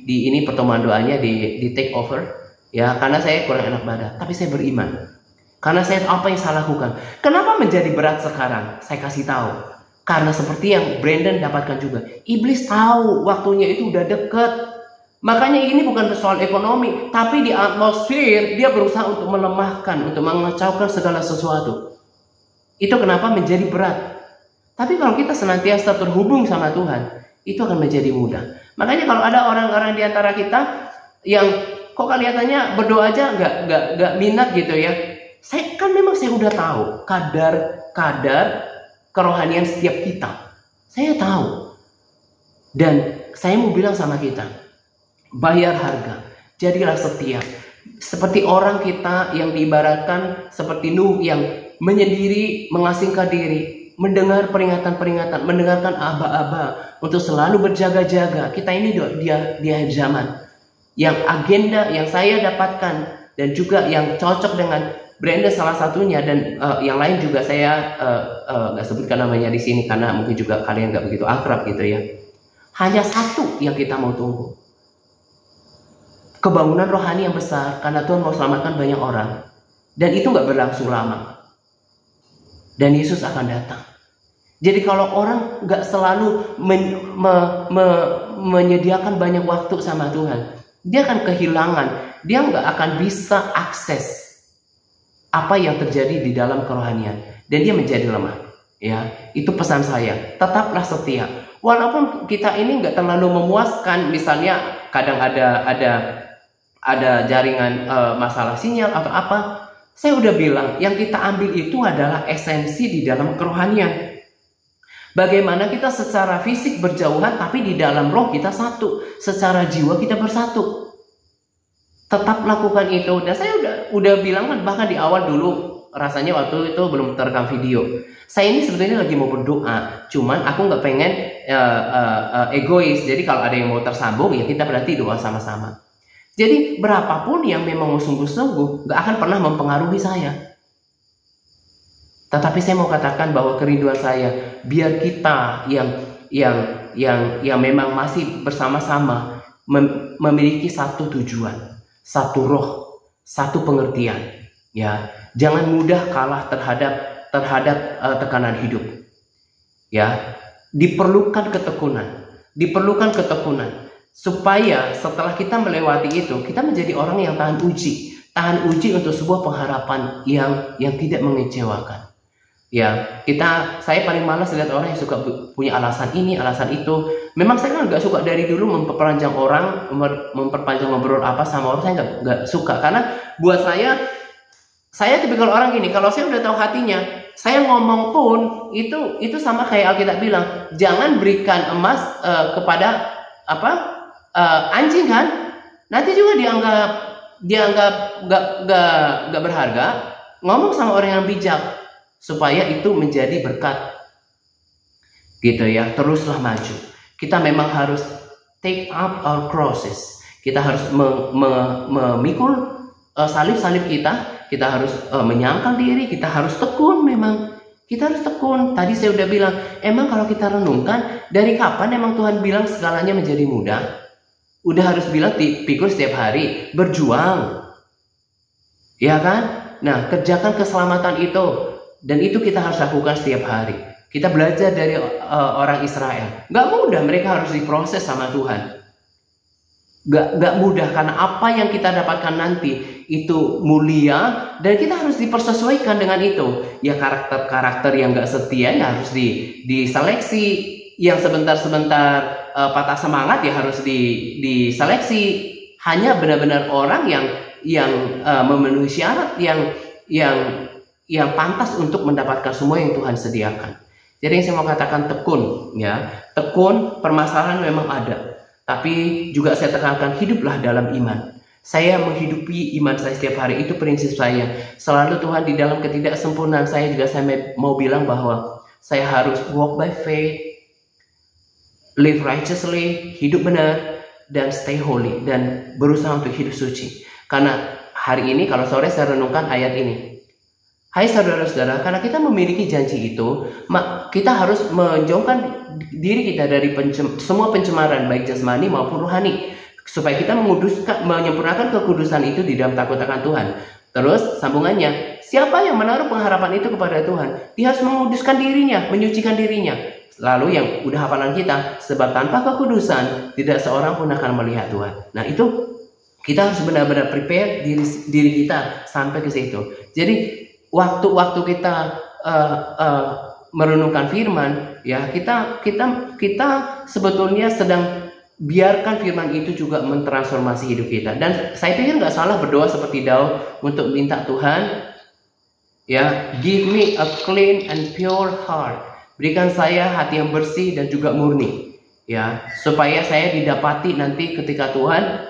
di ini pertemuan doanya di take over. Ya, karena saya kurang enak badan. Tapi saya beriman. Karena saya tahu apa yang saya lakukan. Kenapa menjadi berat sekarang? Saya kasih tahu. Karena seperti yang Brandon dapatkan juga. Iblis tahu waktunya itu udah deket. Makanya ini bukan soal ekonomi. Tapi di atmosfer dia berusaha untuk melemahkan. Untuk mengacaukan segala sesuatu. Itu kenapa menjadi berat. Tapi kalau kita senantiasa terhubung sama Tuhan. Itu akan menjadi mudah. Makanya kalau ada orang-orang di antara kita. Yang kok kelihatannya berdoa aja nggak minat gitu ya. Saya udah tahu kadar kerohanian setiap kita. Saya tahu. Dan saya mau bilang sama kita, bayar harga, jadilah setia. Seperti orang kita yang diibaratkan seperti Nuh yang menyendiri, mengasingkan diri, mendengar peringatan-peringatan, mendengarkan aba-aba untuk selalu berjaga-jaga. Kita ini di akhir zaman. Yang agenda yang saya dapatkan dan juga yang cocok dengan Brandon salah satunya, dan yang lain juga saya nggak sebutkan namanya di sini karena mungkin juga kalian nggak begitu akrab gitu ya. Hanya satu yang kita mau tunggu, kebangunan rohani yang besar, karena Tuhan mau selamatkan banyak orang, dan itu nggak berlangsung lama. Dan Yesus akan datang. Jadi kalau orang nggak selalu menyediakan banyak waktu sama Tuhan, dia akan kehilangan, dia nggak akan bisa akses apa yang terjadi di dalam kerohanian, dan dia menjadi lemah. Ya, itu pesan saya. Tetaplah setia. Walaupun kita ini nggak terlalu memuaskan, misalnya kadang ada jaringan masalah sinyal atau apa, saya udah bilang yang kita ambil itu adalah esensi di dalam kerohanian. Bagaimana kita secara fisik berjauhan tapi di dalam roh kita satu, secara jiwa kita bersatu. Tetap lakukan itu. Dan saya udah bilang kan, bahkan di awal dulu, rasanya waktu itu belum terekam video. Saya ini sebetulnya lagi mau berdoa, cuman aku nggak pengen egois. Jadi kalau ada yang mau tersambung ya kita berarti doa sama-sama. Jadi berapapun yang memang sungguh-sungguh nggak akan pernah mempengaruhi saya. Tetapi saya mau katakan bahwa kerinduan saya, biar kita yang memang masih bersama-sama memiliki satu tujuan, satu roh, satu pengertian. Ya, jangan mudah kalah terhadap tekanan hidup. Ya, diperlukan ketekunan supaya setelah kita melewati itu, kita menjadi orang yang tahan uji untuk sebuah pengharapan yang tidak mengecewakan. Ya, saya paling malas lihat orang yang suka punya alasan ini, alasan itu. Memang saya kan nggak suka dari dulu memperpanjang ngobrol apa sama orang, saya nggak suka. Karena buat saya tipikal orang gini, kalau saya udah tahu hatinya, saya ngomong pun itu sama kayak Alkitab bilang, jangan berikan emas kepada anjing kan, nanti juga dianggap nggak berharga. Ngomong sama orang yang bijak, supaya itu menjadi berkat, gitu ya. Teruslah maju. Kita memang harus take up our crosses. Kita harus memikul salib-salib kita. Kita harus menyangkal diri. Kita harus tekun. Memang kita harus tekun. Tadi saya udah bilang, emang kalau kita renungkan, dari kapan emang Tuhan bilang segalanya menjadi mudah? Udah harus bilang pikul setiap hari, berjuang, ya kan? Nah, kerjakan keselamatan itu. Dan itu kita harus lakukan setiap hari. Kita belajar dari orang Israel. Gak mudah, mereka harus diproses sama Tuhan. Gak mudah, karena apa yang kita dapatkan nanti itu mulia. Dan kita harus dipersesuaikan dengan itu. Ya, karakter-karakter yang gak setia ya harus diseleksi. Yang sebentar-sebentar patah semangat ya harus diseleksi. Hanya benar-benar orang yang memenuhi syarat, yang pantas untuk mendapatkan semua yang Tuhan sediakan. Jadi yang saya mau katakan, tekun, ya. Tekun, permasalahan memang ada. Tapi juga saya tekankan, hiduplah dalam iman. Saya menghidupi iman saya setiap hari, itu prinsip saya. Selalu Tuhan di dalam ketidaksempurnaan saya juga saya mau bilang bahwa saya harus walk by faith, live righteously, hidup benar, dan stay holy, dan berusaha untuk hidup suci. Karena hari ini kalau sore saya renungkan ayat ini. Hai saudara-saudara, karena kita memiliki janji itu, kita harus menjauhkan diri kita dari semua pencemaran, baik jasmani maupun rohani, supaya kita menyempurnakan kekudusan itu di dalam takut akan Tuhan. Terus sambungannya, siapa yang menaruh pengharapan itu kepada Tuhan, dia harus menguduskan dirinya, menyucikan dirinya. Lalu yang udah hafalan kita, sebab tanpa kekudusan tidak seorang pun akan melihat Tuhan. Nah, itu kita harus benar-benar prepare diri kita sampai ke situ. Jadi waktu kita merenungkan firman, ya kita sebetulnya sedang biarkan firman itu juga mentransformasi hidup kita. Dan saya pikir nggak salah berdoa seperti Daud untuk minta Tuhan, ya, give me a clean and pure heart, berikan saya hati yang bersih dan juga murni, ya, supaya saya didapati nanti ketika Tuhan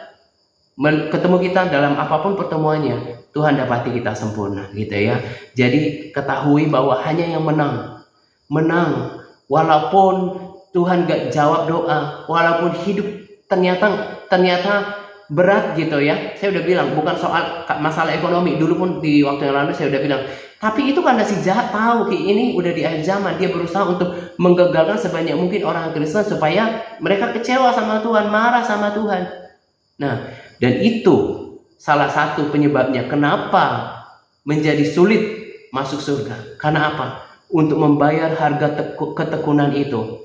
ketemu kita dalam apapun pertemuannya, Tuhan dapati kita sempurna, gitu ya. Jadi ketahui bahwa hanya yang menang, walaupun Tuhan gak jawab doa, walaupun hidup ternyata berat, gitu ya. Saya udah bilang bukan soal masalah ekonomi. Dulu pun di waktu yang lalu saya udah bilang, tapi itu karena si jahat tahu ini udah di akhir zaman, dia berusaha untuk menggagalkan sebanyak mungkin orang Kristen supaya mereka kecewa sama Tuhan, marah sama Tuhan. Nah, dan itu salah satu penyebabnya kenapa menjadi sulit masuk surga. Karena apa? Untuk membayar harga ketekunan itu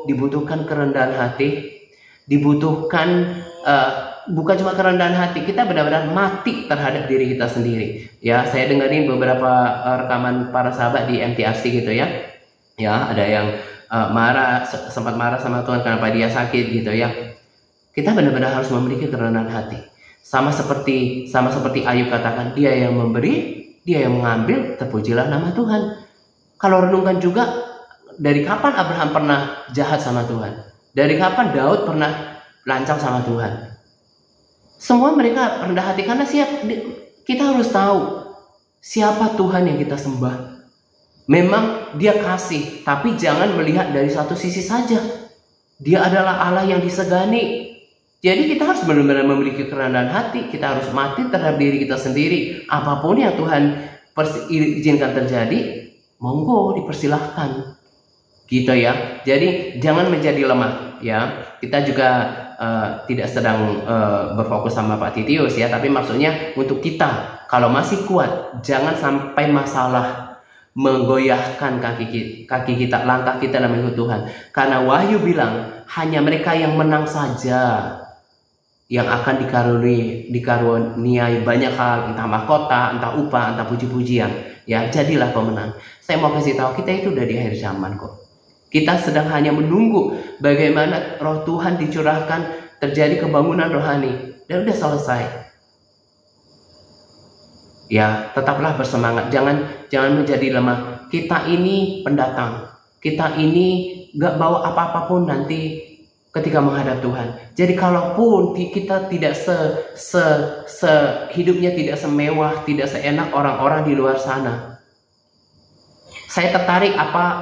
dibutuhkan kerendahan hati, dibutuhkan bukan cuma kerendahan hati, kita benar-benar mati terhadap diri kita sendiri. Ya, saya dengerin beberapa rekaman para sahabat di MTRC gitu ya. Ya, ada yang sempat marah sama Tuhan kenapa dia sakit gitu ya. Kita benar-benar harus memiliki kerendahan hati. Sama seperti Ayub katakan, dia yang memberi, dia yang mengambil, terpujilah nama Tuhan. Kalau renungkan juga, dari kapan Abraham pernah jahat sama Tuhan? Dari kapan Daud pernah lancang sama Tuhan? Semua mereka rendah hati karena kita harus tahu siapa Tuhan yang kita sembah. Memang dia kasih, tapi jangan melihat dari satu sisi saja. Dia adalah Allah yang disegani. Jadi kita harus benar-benar memiliki kerendahan hati. Kita harus mati terhadap diri kita sendiri. Apapun yang Tuhan izinkan terjadi, monggo dipersilahkan. Gitu ya. Jadi jangan menjadi lemah ya. Kita juga tidak sedang berfokus sama Pak Titius ya, tapi maksudnya untuk kita, kalau masih kuat, jangan sampai masalah menggoyahkan kaki kita, langkah kita dalam ikut Tuhan. Karena Wahyu bilang hanya mereka yang menang saja yang akan dikaruniai banyak hal, entah mahkota, entah upah, entah puji-pujian. Ya, jadilah pemenang. Saya mau kasih tahu, kita itu udah di akhir zaman kok. Kita sedang hanya menunggu bagaimana roh Tuhan dicurahkan, terjadi kebangunan rohani, dan udah selesai. Ya, tetaplah bersemangat, jangan menjadi lemah. Kita ini pendatang, kita ini gak bawa apa-apapun nanti ketika menghadap Tuhan. Jadi kalaupun kita tidak hidupnya tidak semewah, tidak seenak orang-orang di luar sana. Saya tertarik apa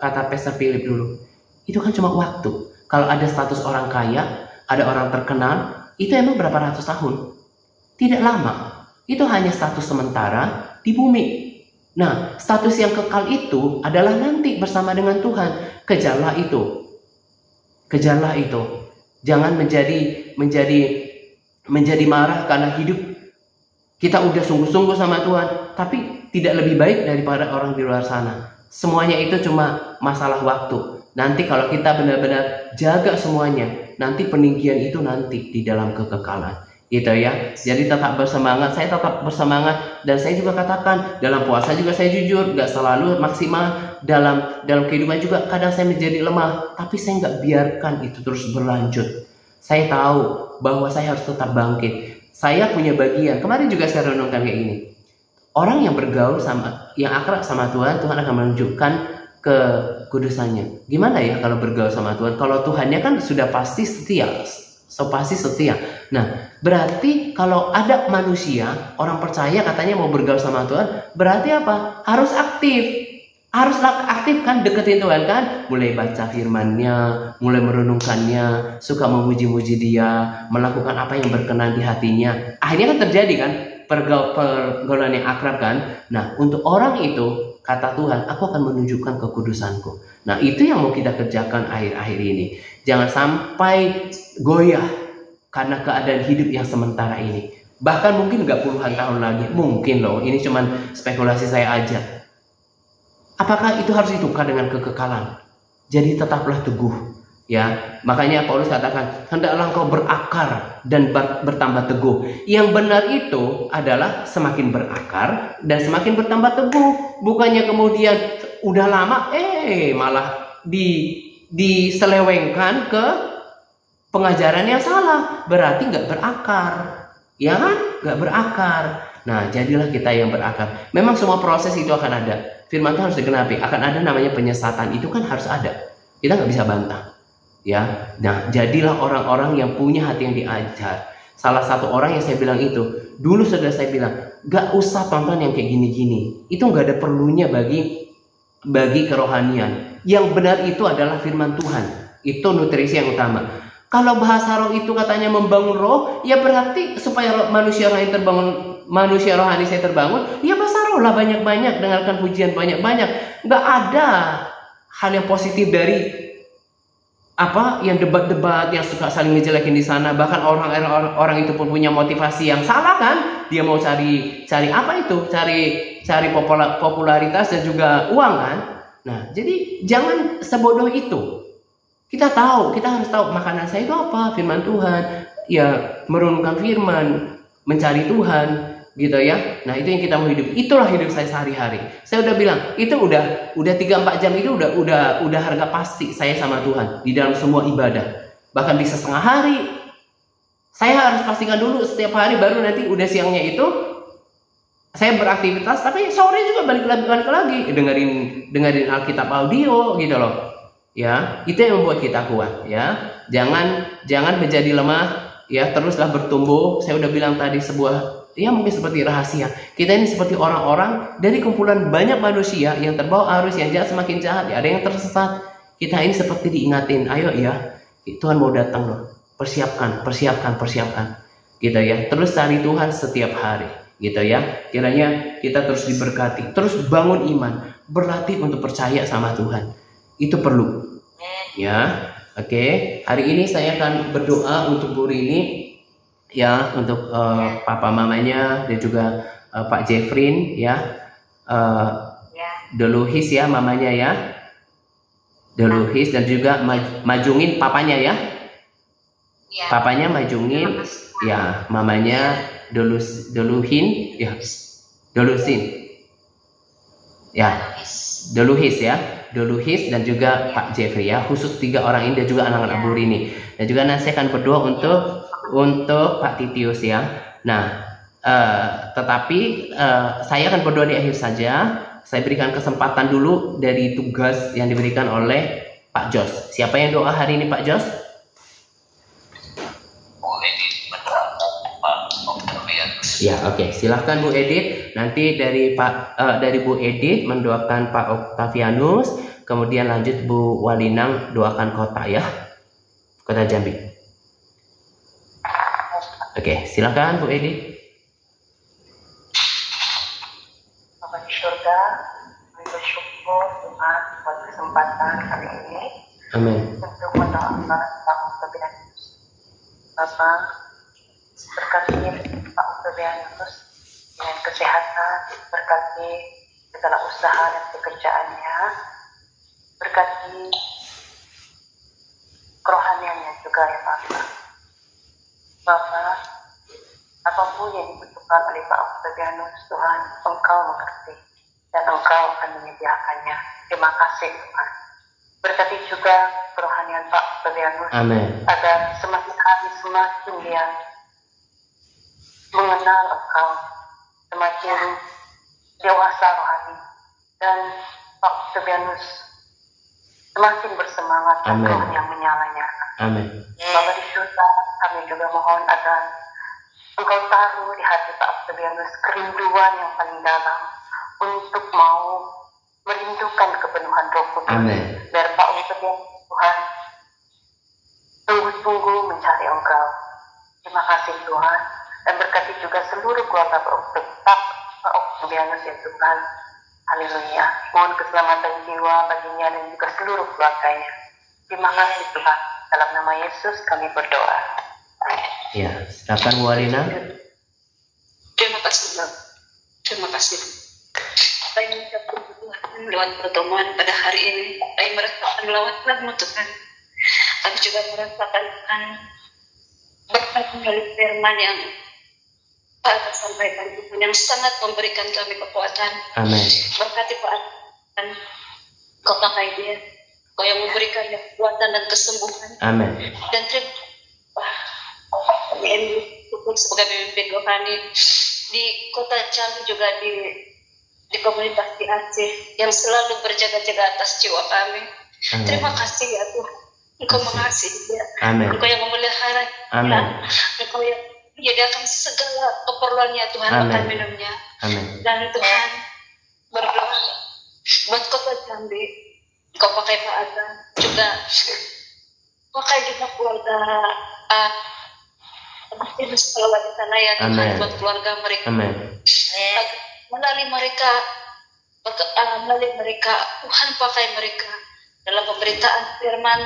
kata Pastor Philip dulu. Itu kan cuma waktu. Kalau ada status orang kaya, ada orang terkenal, itu emang berapa ratus tahun? Tidak lama. Itu hanya status sementara di bumi. Nah, status yang kekal itu adalah nanti bersama dengan Tuhan. Kejarlah itu. Kejarlah itu. Jangan menjadi marah karena hidup kita udah sungguh-sungguh sama Tuhan, tapi tidak lebih baik daripada orang di luar sana. Semuanya itu cuma masalah waktu. Nanti kalau kita benar-benar jaga semuanya, nanti peninggian itu nanti di dalam kekekalan. Gitu ya. Jadi tetap bersemangat. Saya tetap bersemangat, dan saya juga katakan dalam puasa juga saya jujur, gak selalu maksimal. Dalam kehidupan juga kadang saya menjadi lemah, tapi saya nggak biarkan itu terus berlanjut. Saya tahu bahwa saya harus tetap bangkit. Saya punya bagian. Kemarin juga saya renungkan kayak gini. Orang yang bergaul yang akrab sama Tuhan, Tuhan akan menunjukkan kekudusannya. Gimana ya kalau bergaul sama Tuhan? Kalau Tuhannya kan sudah pasti setia. Pasti setia. Nah, berarti kalau ada manusia, orang percaya katanya mau bergaul sama Tuhan, berarti apa? Harus aktif. Haruslah aktif kan, deketin Tuhan kan, mulai baca firman-Nya, mulai merenungkannya, suka memuji-muji Dia, melakukan apa yang berkenan di hatinya. Akhirnya kan terjadi kan pergaulan yang akrab kan. Nah, untuk orang itu kata Tuhan, aku akan menunjukkan kekudusanku. Nah, itu yang mau kita kerjakan akhir-akhir ini. Jangan sampai goyah karena keadaan hidup yang sementara ini. Bahkan mungkin nggak puluhan tahun lagi, mungkin loh. Ini cuman spekulasi saya aja. Apakah itu harus ditukar dengan kekekalan? Jadi tetaplah teguh, ya. Makanya Paulus katakan, hendaklah engkau berakar dan bertambah teguh. Yang benar itu adalah semakin berakar dan semakin bertambah teguh. Bukannya kemudian udah lama, malah diselewengkan ke pengajaran yang salah. Berarti nggak berakar, ya kan? Nggak berakar. Nah, jadilah kita yang berakar. Memang semua proses itu akan ada. Firman Tuhan harus digenapi. Akan ada namanya penyesatan. Itu kan harus ada. Kita nggak bisa bantah. Ya. Nah, jadilah orang-orang yang punya hati yang diajar. Salah satu orang yang saya bilang itu, dulu sudah saya bilang, gak usah tonton yang kayak gini-gini. Itu nggak ada perlunya bagi kerohanian. Yang benar itu adalah firman Tuhan. Itu nutrisi yang utama. Kalau bahasa roh itu katanya membangun roh, ya berarti supaya manusia rohani saya terbangun, ya bahasa roh lah banyak-banyak, dengarkan pujian banyak-banyak. Nggak ada hal yang positif dari yang debat-debat yang suka saling ngejelekin di sana. Bahkan orang itu pun punya motivasi yang salah kan? Dia mau cari apa itu? Cari popularitas dan juga uang kan? Nah, jadi jangan sebodoh itu. Kita harus tahu makanan saya itu apa, firman Tuhan. Ya, merenungkan firman, mencari Tuhan. gitu ya. Nah, itu yang kita mau hidup. Itulah hidup saya sehari-hari. Saya udah bilang, itu udah 3-4 jam itu udah harga pasti saya sama Tuhan di dalam semua ibadah. Bahkan bisa setengah hari. Saya harus pastikan dulu setiap hari, baru nanti udah siangnya itu saya beraktivitas, tapi sore juga balik lagi dengerin Alkitab audio gitu loh. Ya, itu yang membuat kita kuat ya. Jangan menjadi lemah ya, teruslah bertumbuh. Saya udah bilang tadi sebuah ya mungkin seperti rahasia. Kita ini seperti orang-orang dari kumpulan banyak manusia yang terbawa arus, yang jahat semakin jahat, ya, ada yang tersesat. Kita ini seperti diingatin, ayo ya, Tuhan mau datang loh. Persiapkan gitu ya. Terus cari Tuhan setiap hari gitu ya. Kiranya kita terus diberkati, terus bangun iman, berlatih untuk percaya sama Tuhan. Itu perlu ya. Oke, hari ini saya akan berdoa untuk Bu Rini ya, untuk papa mamanya dan juga Pak Jeffrin ya, Deluhis ya mamanya ya, Deluhis, dan juga Majungin papanya ya. Papanya Majungin ya, mamanya Deluhin ya, Delusin ya, Deluhis ya, Deluhis dan juga Pak Jeffrey ya, khusus 3 orang ini dan juga anak-anak Bu Rini. Dan juga nanti saya akan berdoa untuk Pak Titius ya. Nah, tetapi saya akan berdoa di akhir saja. Saya berikan kesempatan dulu dari tugas yang diberikan oleh Pak Jos. Siapa yang doa hari ini, Pak Jos? Ya, oke. Silahkan Bu Edith. Nanti dari Bu Edith mendoakan Pak Octavianus, kemudian lanjut Bu Walinang doakan kota ya, Kota Jambi. Oke, silahkan Bu Edith. Bapak di surga, kami bersyukur Tuhan buat kesempatan kali ini. Amin. Untuk mendoakan Pak Octavianus. Bapak, berkati Pak Octavianus dengan kesehatan, berkati segala usaha dan pekerjaannya, berkati kerohaniannya juga ya Bapak. Bapak, apapun yang dibutuhkan oleh Pak Octavianus, Tuhan, Engkau mengerti dan Engkau akan menyediakannya. Terima kasih Tuhan. Berkati juga kerohanian Pak Octavianus. Amin. Agar semakin hari semakin dia mengenal Engkau, semakin dewasa rohani, dan Pak Octavianus semakin bersemangat untuk yang menyalanya. Amin. Bapak di surga, kami juga mohon agar Engkau taruh di hati Pak Octavianus kerinduan yang paling dalam untuk mau merindukan kepenuhan Roh Kudus. Amin. Biar Pak Octavianus, Tuhan, sungguh-sungguh mencari Engkau. Terima kasih Tuhan, dan berkati juga seluruh keluarga Pak Octavianus ya Tuhan. Haleluya. Mohon keselamatan jiwa baginya dan juga seluruh keluarganya. Terima kasih Tuhan. Dalam nama Yesus kami berdoa. Amin. Ya, silakan Bu Warina. Terima kasih Tuhan. Terima kasih. Saya mengucapkan Tuhan lewat pertemuan pada hari ini. Saya merasakan lawatlah Tuhan. Kami juga merasakan Tuhan berkat melalui firman yang Pak sampaikan Tuhan, yang sangat memberikan kami kekuatan. Amin. Berkati Pak dan Kau pakai dia, Kau yang memberikan kekuatan dan kesembuhan. Amin. Dan terima kami sebagai pemimpin rohani di Kota Jambi, juga di komunitas di Aceh yang selalu berjaga-jaga atas jiwa kami. Amin. Terima kasih ya Tuhan. Engkau mengasihi dia. Amin. Engkau yang memelihara. Amin. Engkau yang menyediakan segala keperluannya Tuhan, makan minumnya. Amin. Dan Tuhan berdoa buat Kota Jambi. Engkau pakai Pak Adam juga, pakai juga keluarga selawat di sana ya Tuhan. Amin. Buat keluarga mereka. Amin. Melalui mereka Tuhan pakai mereka dalam pemberitaan firman,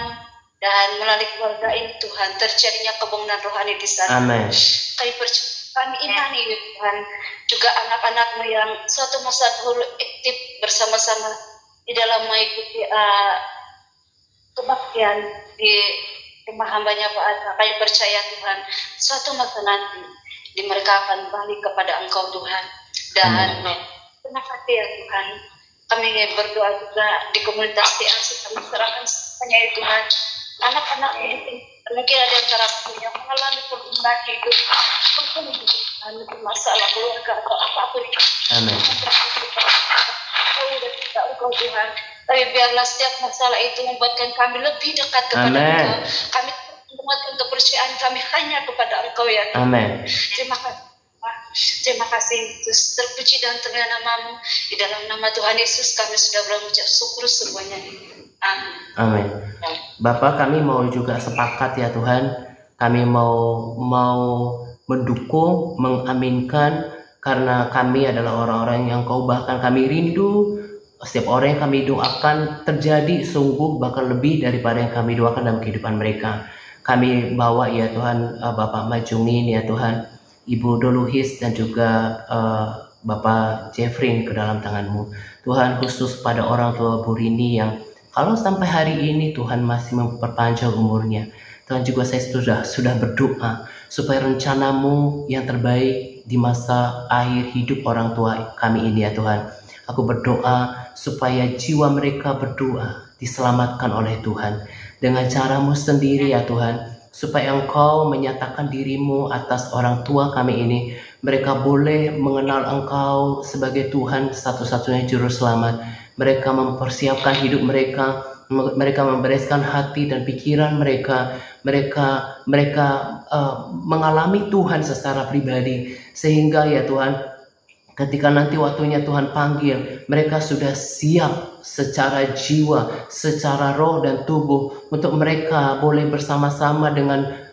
dan melalui keluarga ini Tuhan terjadinya kebangunan rohani di sana. Amin. Kami imani ya Tuhan, juga anak-anakmu yang suatu masa dahulu aktif bersama-sama di dalam mengikuti kebaktian di rumah hambanya Pak Ata. Kami percaya Tuhan, suatu masa nanti di mereka akan balik kepada Engkau Tuhan. Dan terima kasih ya Tuhan. Kami berdoa juga di komunitas TAC, kami serahkan semuanya ya Tuhan. Anak-anak ini mungkin ada yang yang mengalami perubahan hidup, mungkin masalah keluarga atau apapun itu. Amin. Engkau Tuhan, tapi biarlah setiap masalah itu membuatkan kami lebih dekat kepada Engkau. Kami menguatkan kepercayaan kami hanya kepada Engkau ya Tuhan. Amin. Terima kasih Yesus, terpuji dan termulia namamu. Di dalam nama Tuhan Yesus kami sudah berucap syukur semuanya. Amin. Amin. Bapak, kami mau juga sepakat ya Tuhan. Kami mau mendukung, mengaminkan, karena kami adalah orang-orang yang Kau bahkan kami rindu. Setiap orang yang kami doakan terjadi sungguh bahkan lebih daripada yang kami doakan dalam kehidupan mereka. Kami bawa ya Tuhan Bapak Majungin ya Tuhan, Ibu Doluhis dan juga Bapak Jeffrey ke dalam tangan-Mu. Tuhan, khusus pada orang tua Bu Rini yang kalau sampai hari ini Tuhan masih memperpanjang umurnya. Tuhan, juga saya sudah berdoa supaya rencana-Mu yang terbaik di masa akhir hidup orang tua kami ini ya Tuhan. Aku berdoa supaya jiwa mereka berdoa diselamatkan oleh Tuhan dengan cara-Mu sendiri ya Tuhan. Supaya Engkau menyatakan diri-Mu atas orang tua kami ini. Mereka boleh mengenal Engkau sebagai Tuhan satu-satunya juru selamat. Mereka mempersiapkan hidup mereka. Mereka membereskan hati dan pikiran mereka. Mereka mengalami Tuhan secara pribadi. Sehingga ya Tuhan, ketika nanti waktunya Tuhan panggil, mereka sudah siap secara jiwa, secara roh dan tubuh untuk mereka boleh bersama-sama dengan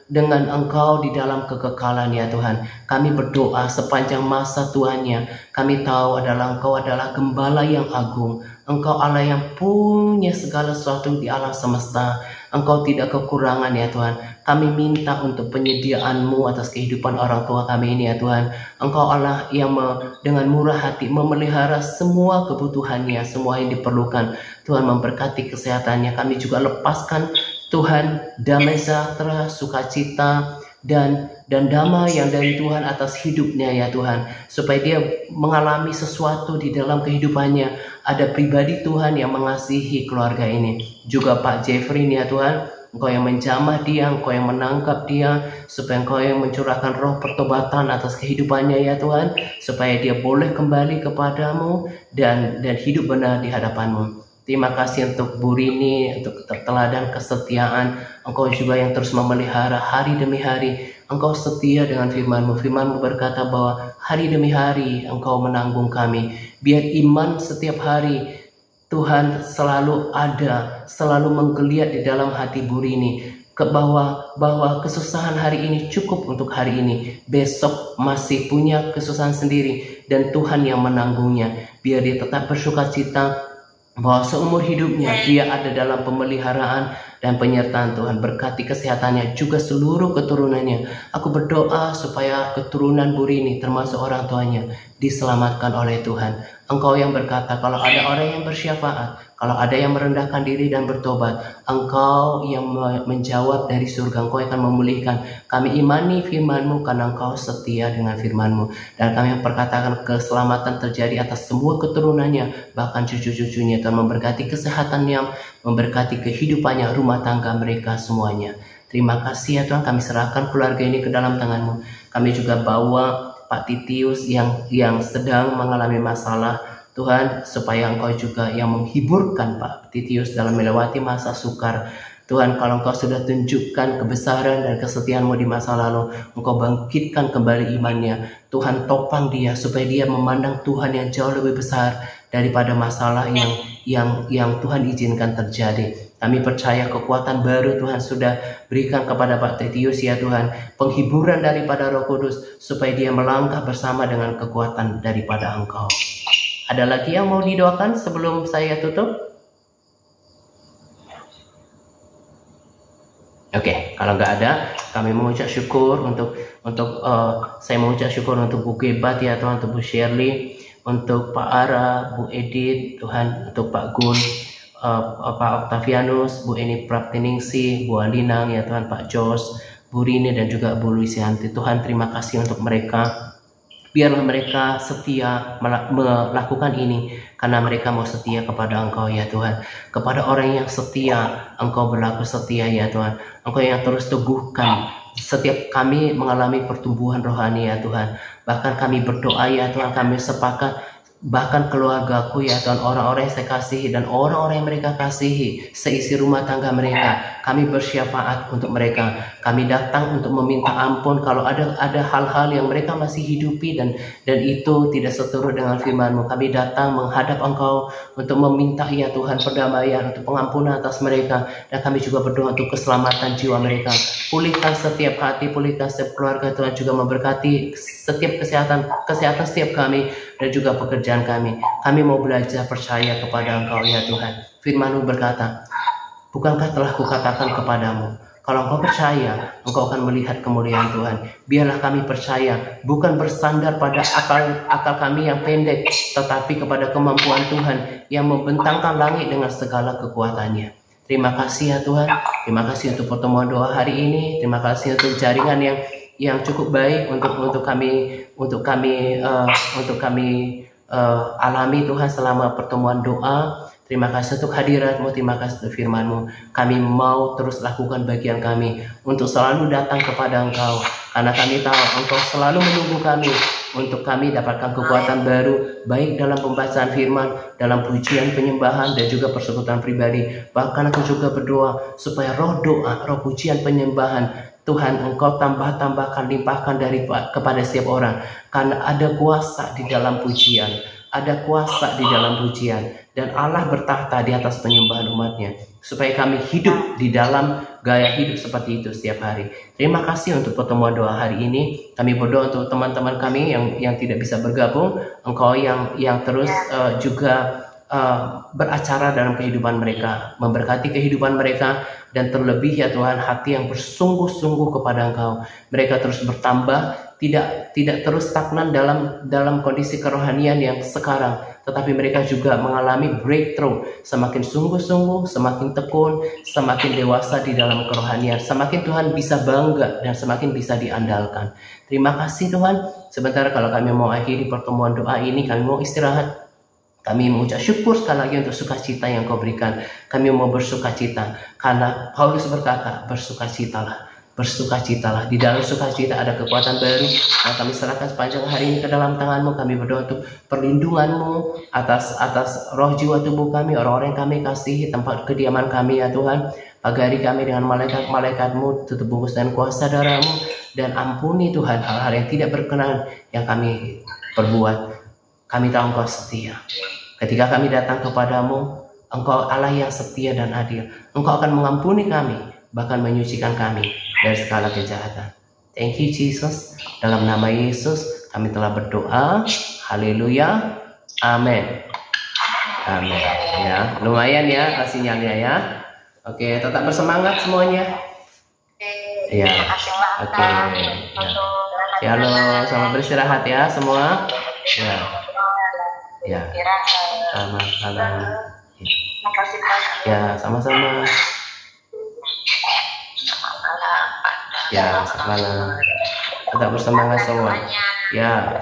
Engkau di dalam kekekalan ya Tuhan. Kami berdoa sepanjang masa Tuhannya. Kami tahu Engkau adalah Gembala yang agung. Engkau Allah yang punya segala sesuatu di alam semesta. Engkau tidak kekurangan ya Tuhan. Kami minta untuk penyediaan-Mu atas kehidupan orang tua kami ini ya Tuhan. Engkau Allah yang dengan murah hati memelihara semua kebutuhannya, semua yang diperlukan. Tuhan, memberkati kesehatannya. Kami juga lepaskan Tuhan damai sejahtera, sukacita dan damai yang dari Tuhan atas hidupnya ya Tuhan. Supaya dia mengalami sesuatu di dalam kehidupannya. Ada pribadi Tuhan yang mengasihi keluarga ini. Juga Pak Jeffrey ya Tuhan. Engkau yang menjamah dia, Engkau yang menangkap dia, supaya Engkau yang mencurahkan roh pertobatan atas kehidupannya ya Tuhan, supaya dia boleh kembali kepadamu dan hidup benar di hadapan-Mu. Terima kasih untuk Bu Rini, untuk teladan kesetiaan. Engkau juga yang terus memelihara hari demi hari. Engkau setia dengan firman-Mu. Firman-Mu berkata bahwa hari demi hari Engkau menanggung kami. Biar iman setiap hari Tuhan selalu ada, selalu menggeliat di dalam hati Bu Rini, bahwa kesusahan hari ini cukup untuk hari ini. Besok masih punya kesusahan sendiri dan Tuhan yang menanggungnya. Biar dia tetap bersukacita bahwa seumur hidupnya dia ada dalam pemeliharaan dan penyertaan Tuhan. Berkati kesehatannya juga seluruh keturunannya. Aku berdoa supaya keturunan Bu Rini termasuk orang tuanya diselamatkan oleh Tuhan. Engkau yang berkata kalau ada orang yang bersyafaat, kalau ada yang merendahkan diri dan bertobat, Engkau yang menjawab dari surga. Engkau akan memulihkan. Kami imani firman-Mu karena Engkau setia dengan firman-Mu. Dan kami perkatakan keselamatan terjadi atas semua keturunannya, bahkan cucu-cucunya. Tuhan memberkati kesehatannya, memberkati kehidupannya, rumah tangga mereka semuanya. Terima kasih ya Tuhan, kami serahkan keluarga ini ke dalam tangan-Mu. Kami juga bawa Pak Titius yang sedang mengalami masalah, Tuhan, supaya Engkau juga yang menghiburkan Pak Titius dalam melewati masa sukar. Tuhan, kalau Engkau sudah tunjukkan kebesaran dan kesetiaan-Mu di masa lalu, Engkau bangkitkan kembali imannya. Tuhan, topang dia supaya dia memandang Tuhan yang jauh lebih besar daripada masalah yang Tuhan izinkan terjadi. Kami percaya kekuatan baru Tuhan sudah berikan kepada Pak Titius ya Tuhan. Penghiburan daripada Roh Kudus supaya dia melangkah bersama dengan kekuatan daripada Engkau. Ada lagi yang mau didoakan sebelum saya tutup? Oke, kalau nggak ada, kami mengucap syukur saya mengucap syukur untuk Bu Gebat ya Tuhan, untuk Bu Shirley, untuk Pak Ara, Bu Edith, Tuhan, untuk Pak Gun, Pak Octavianus, Bu Eni Praptiningsih, Bu Alinang ya Tuhan, Pak Jos, Bu Rini dan juga Bu Luisianti. Tuhan, terima kasih untuk mereka. Biarlah mereka setia melakukan ini karena mereka mau setia kepada Engkau ya Tuhan. Kepada orang yang setia, Engkau berlaku setia ya Tuhan. Engkau yang terus teguhkan setiap kami mengalami pertumbuhan rohani ya Tuhan. Bahkan kami berdoa ya Tuhan, kami sepakat, bahkan keluargaku ya Tuhan, orang-orang yang saya kasihi dan orang-orang yang mereka kasihi, seisi rumah tangga mereka, kami bersyafaat untuk mereka. Kami datang untuk meminta ampun kalau ada hal-hal yang mereka masih hidupi dan itu tidak seturut dengan firman-Mu. Kami datang menghadap Engkau untuk meminta ya Tuhan perdamaian, untuk pengampunan atas mereka, dan kami juga berdoa untuk keselamatan jiwa mereka. Pulihkan setiap hati, pulihkan setiap keluarga Tuhan, juga memberkati setiap kesehatan setiap kami dan juga pekerjaan kami. Kami mau belajar percaya kepada Engkau ya Tuhan. Firman-Mu berkata, bukankah telah kukatakan kepadamu, kalau engkau percaya, engkau akan melihat kemuliaan Tuhan. Biarlah kami percaya, bukan bersandar pada akal kami yang pendek, tetapi kepada kemampuan Tuhan yang membentangkan langit dengan segala kekuatannya. Terima kasih ya Tuhan. Terima kasih untuk pertemuan doa hari ini. Terima kasih untuk jaringan yang cukup baik untuk kami alami Tuhan selama pertemuan doa. Terima kasih untuk hadirat-Mu, terima kasih untuk firman-Mu. Kami mau terus lakukan bagian kami untuk selalu datang kepada Engkau, karena kami tahu Engkau selalu menunggu kami untuk kami dapatkan kekuatan baru, baik dalam pembacaan firman, dalam pujian penyembahan, dan juga persekutuan pribadi. Bahkan aku juga berdoa supaya roh doa, roh pujian penyembahan Tuhan Engkau tambahkan, limpahkan kepada setiap orang, karena ada kuasa di dalam pujian, ada kuasa di dalam pujian, dan Allah bertahta di atas penyembahan umatnya, supaya kami hidup di dalam gaya hidup seperti itu setiap hari. Terima kasih untuk pertemuan doa hari ini. Kami berdoa untuk teman-teman kami yang tidak bisa bergabung, Engkau yang terus juga beracara dalam kehidupan mereka, memberkati kehidupan mereka, dan terlebih ya Tuhan, hati yang bersungguh-sungguh kepada Engkau. Mereka terus bertambah, tidak terus stagnan dalam kondisi kerohanian yang sekarang, tetapi mereka juga mengalami breakthrough, semakin sungguh-sungguh, semakin tekun, semakin dewasa di dalam kerohanian, semakin Tuhan bisa bangga dan semakin bisa diandalkan. Terima kasih Tuhan. Sebentar kalau kami mau akhiri pertemuan doa ini, kami mau istirahat. Kami mengucap syukur sekali lagi untuk sukacita yang Kau berikan. Kami mau bersukacita karena Paulus berkata, bersukacitalah. Bersukacitalah. Di dalam sukacita ada kekuatan baru. Nah, kami serahkan sepanjang hari ini ke dalam tangan-Mu. Kami berdoa untuk perlindungan-Mu atas roh jiwa tubuh kami, orang-orang yang kami kasihi, tempat kediaman kami ya Tuhan. Pagari kami dengan malaikat-malaikat-Mu, tutup bungkus dan kuasa darah-Mu, dan ampuni Tuhan hal-hal yang tidak berkenan yang kami perbuat. Kami tahu Engkau setia. Ketika kami datang kepadamu, Engkau Allah yang setia dan adil. Engkau akan mengampuni kami, bahkan menyucikan kami dari segala kejahatan. Thank you Jesus. Dalam nama Yesus kami telah berdoa. Haleluya. Amin. Amin. Ya, lumayan ya sinyalnya ya. Oke, tetap bersemangat semuanya. Ya. Oke. Ya. Shalom, selamat beristirahat ya semua. Ya. Ya, sama-sama. Ya, sama-sama. Ya, selamat malam. Tetap bersemangat semua. Ya.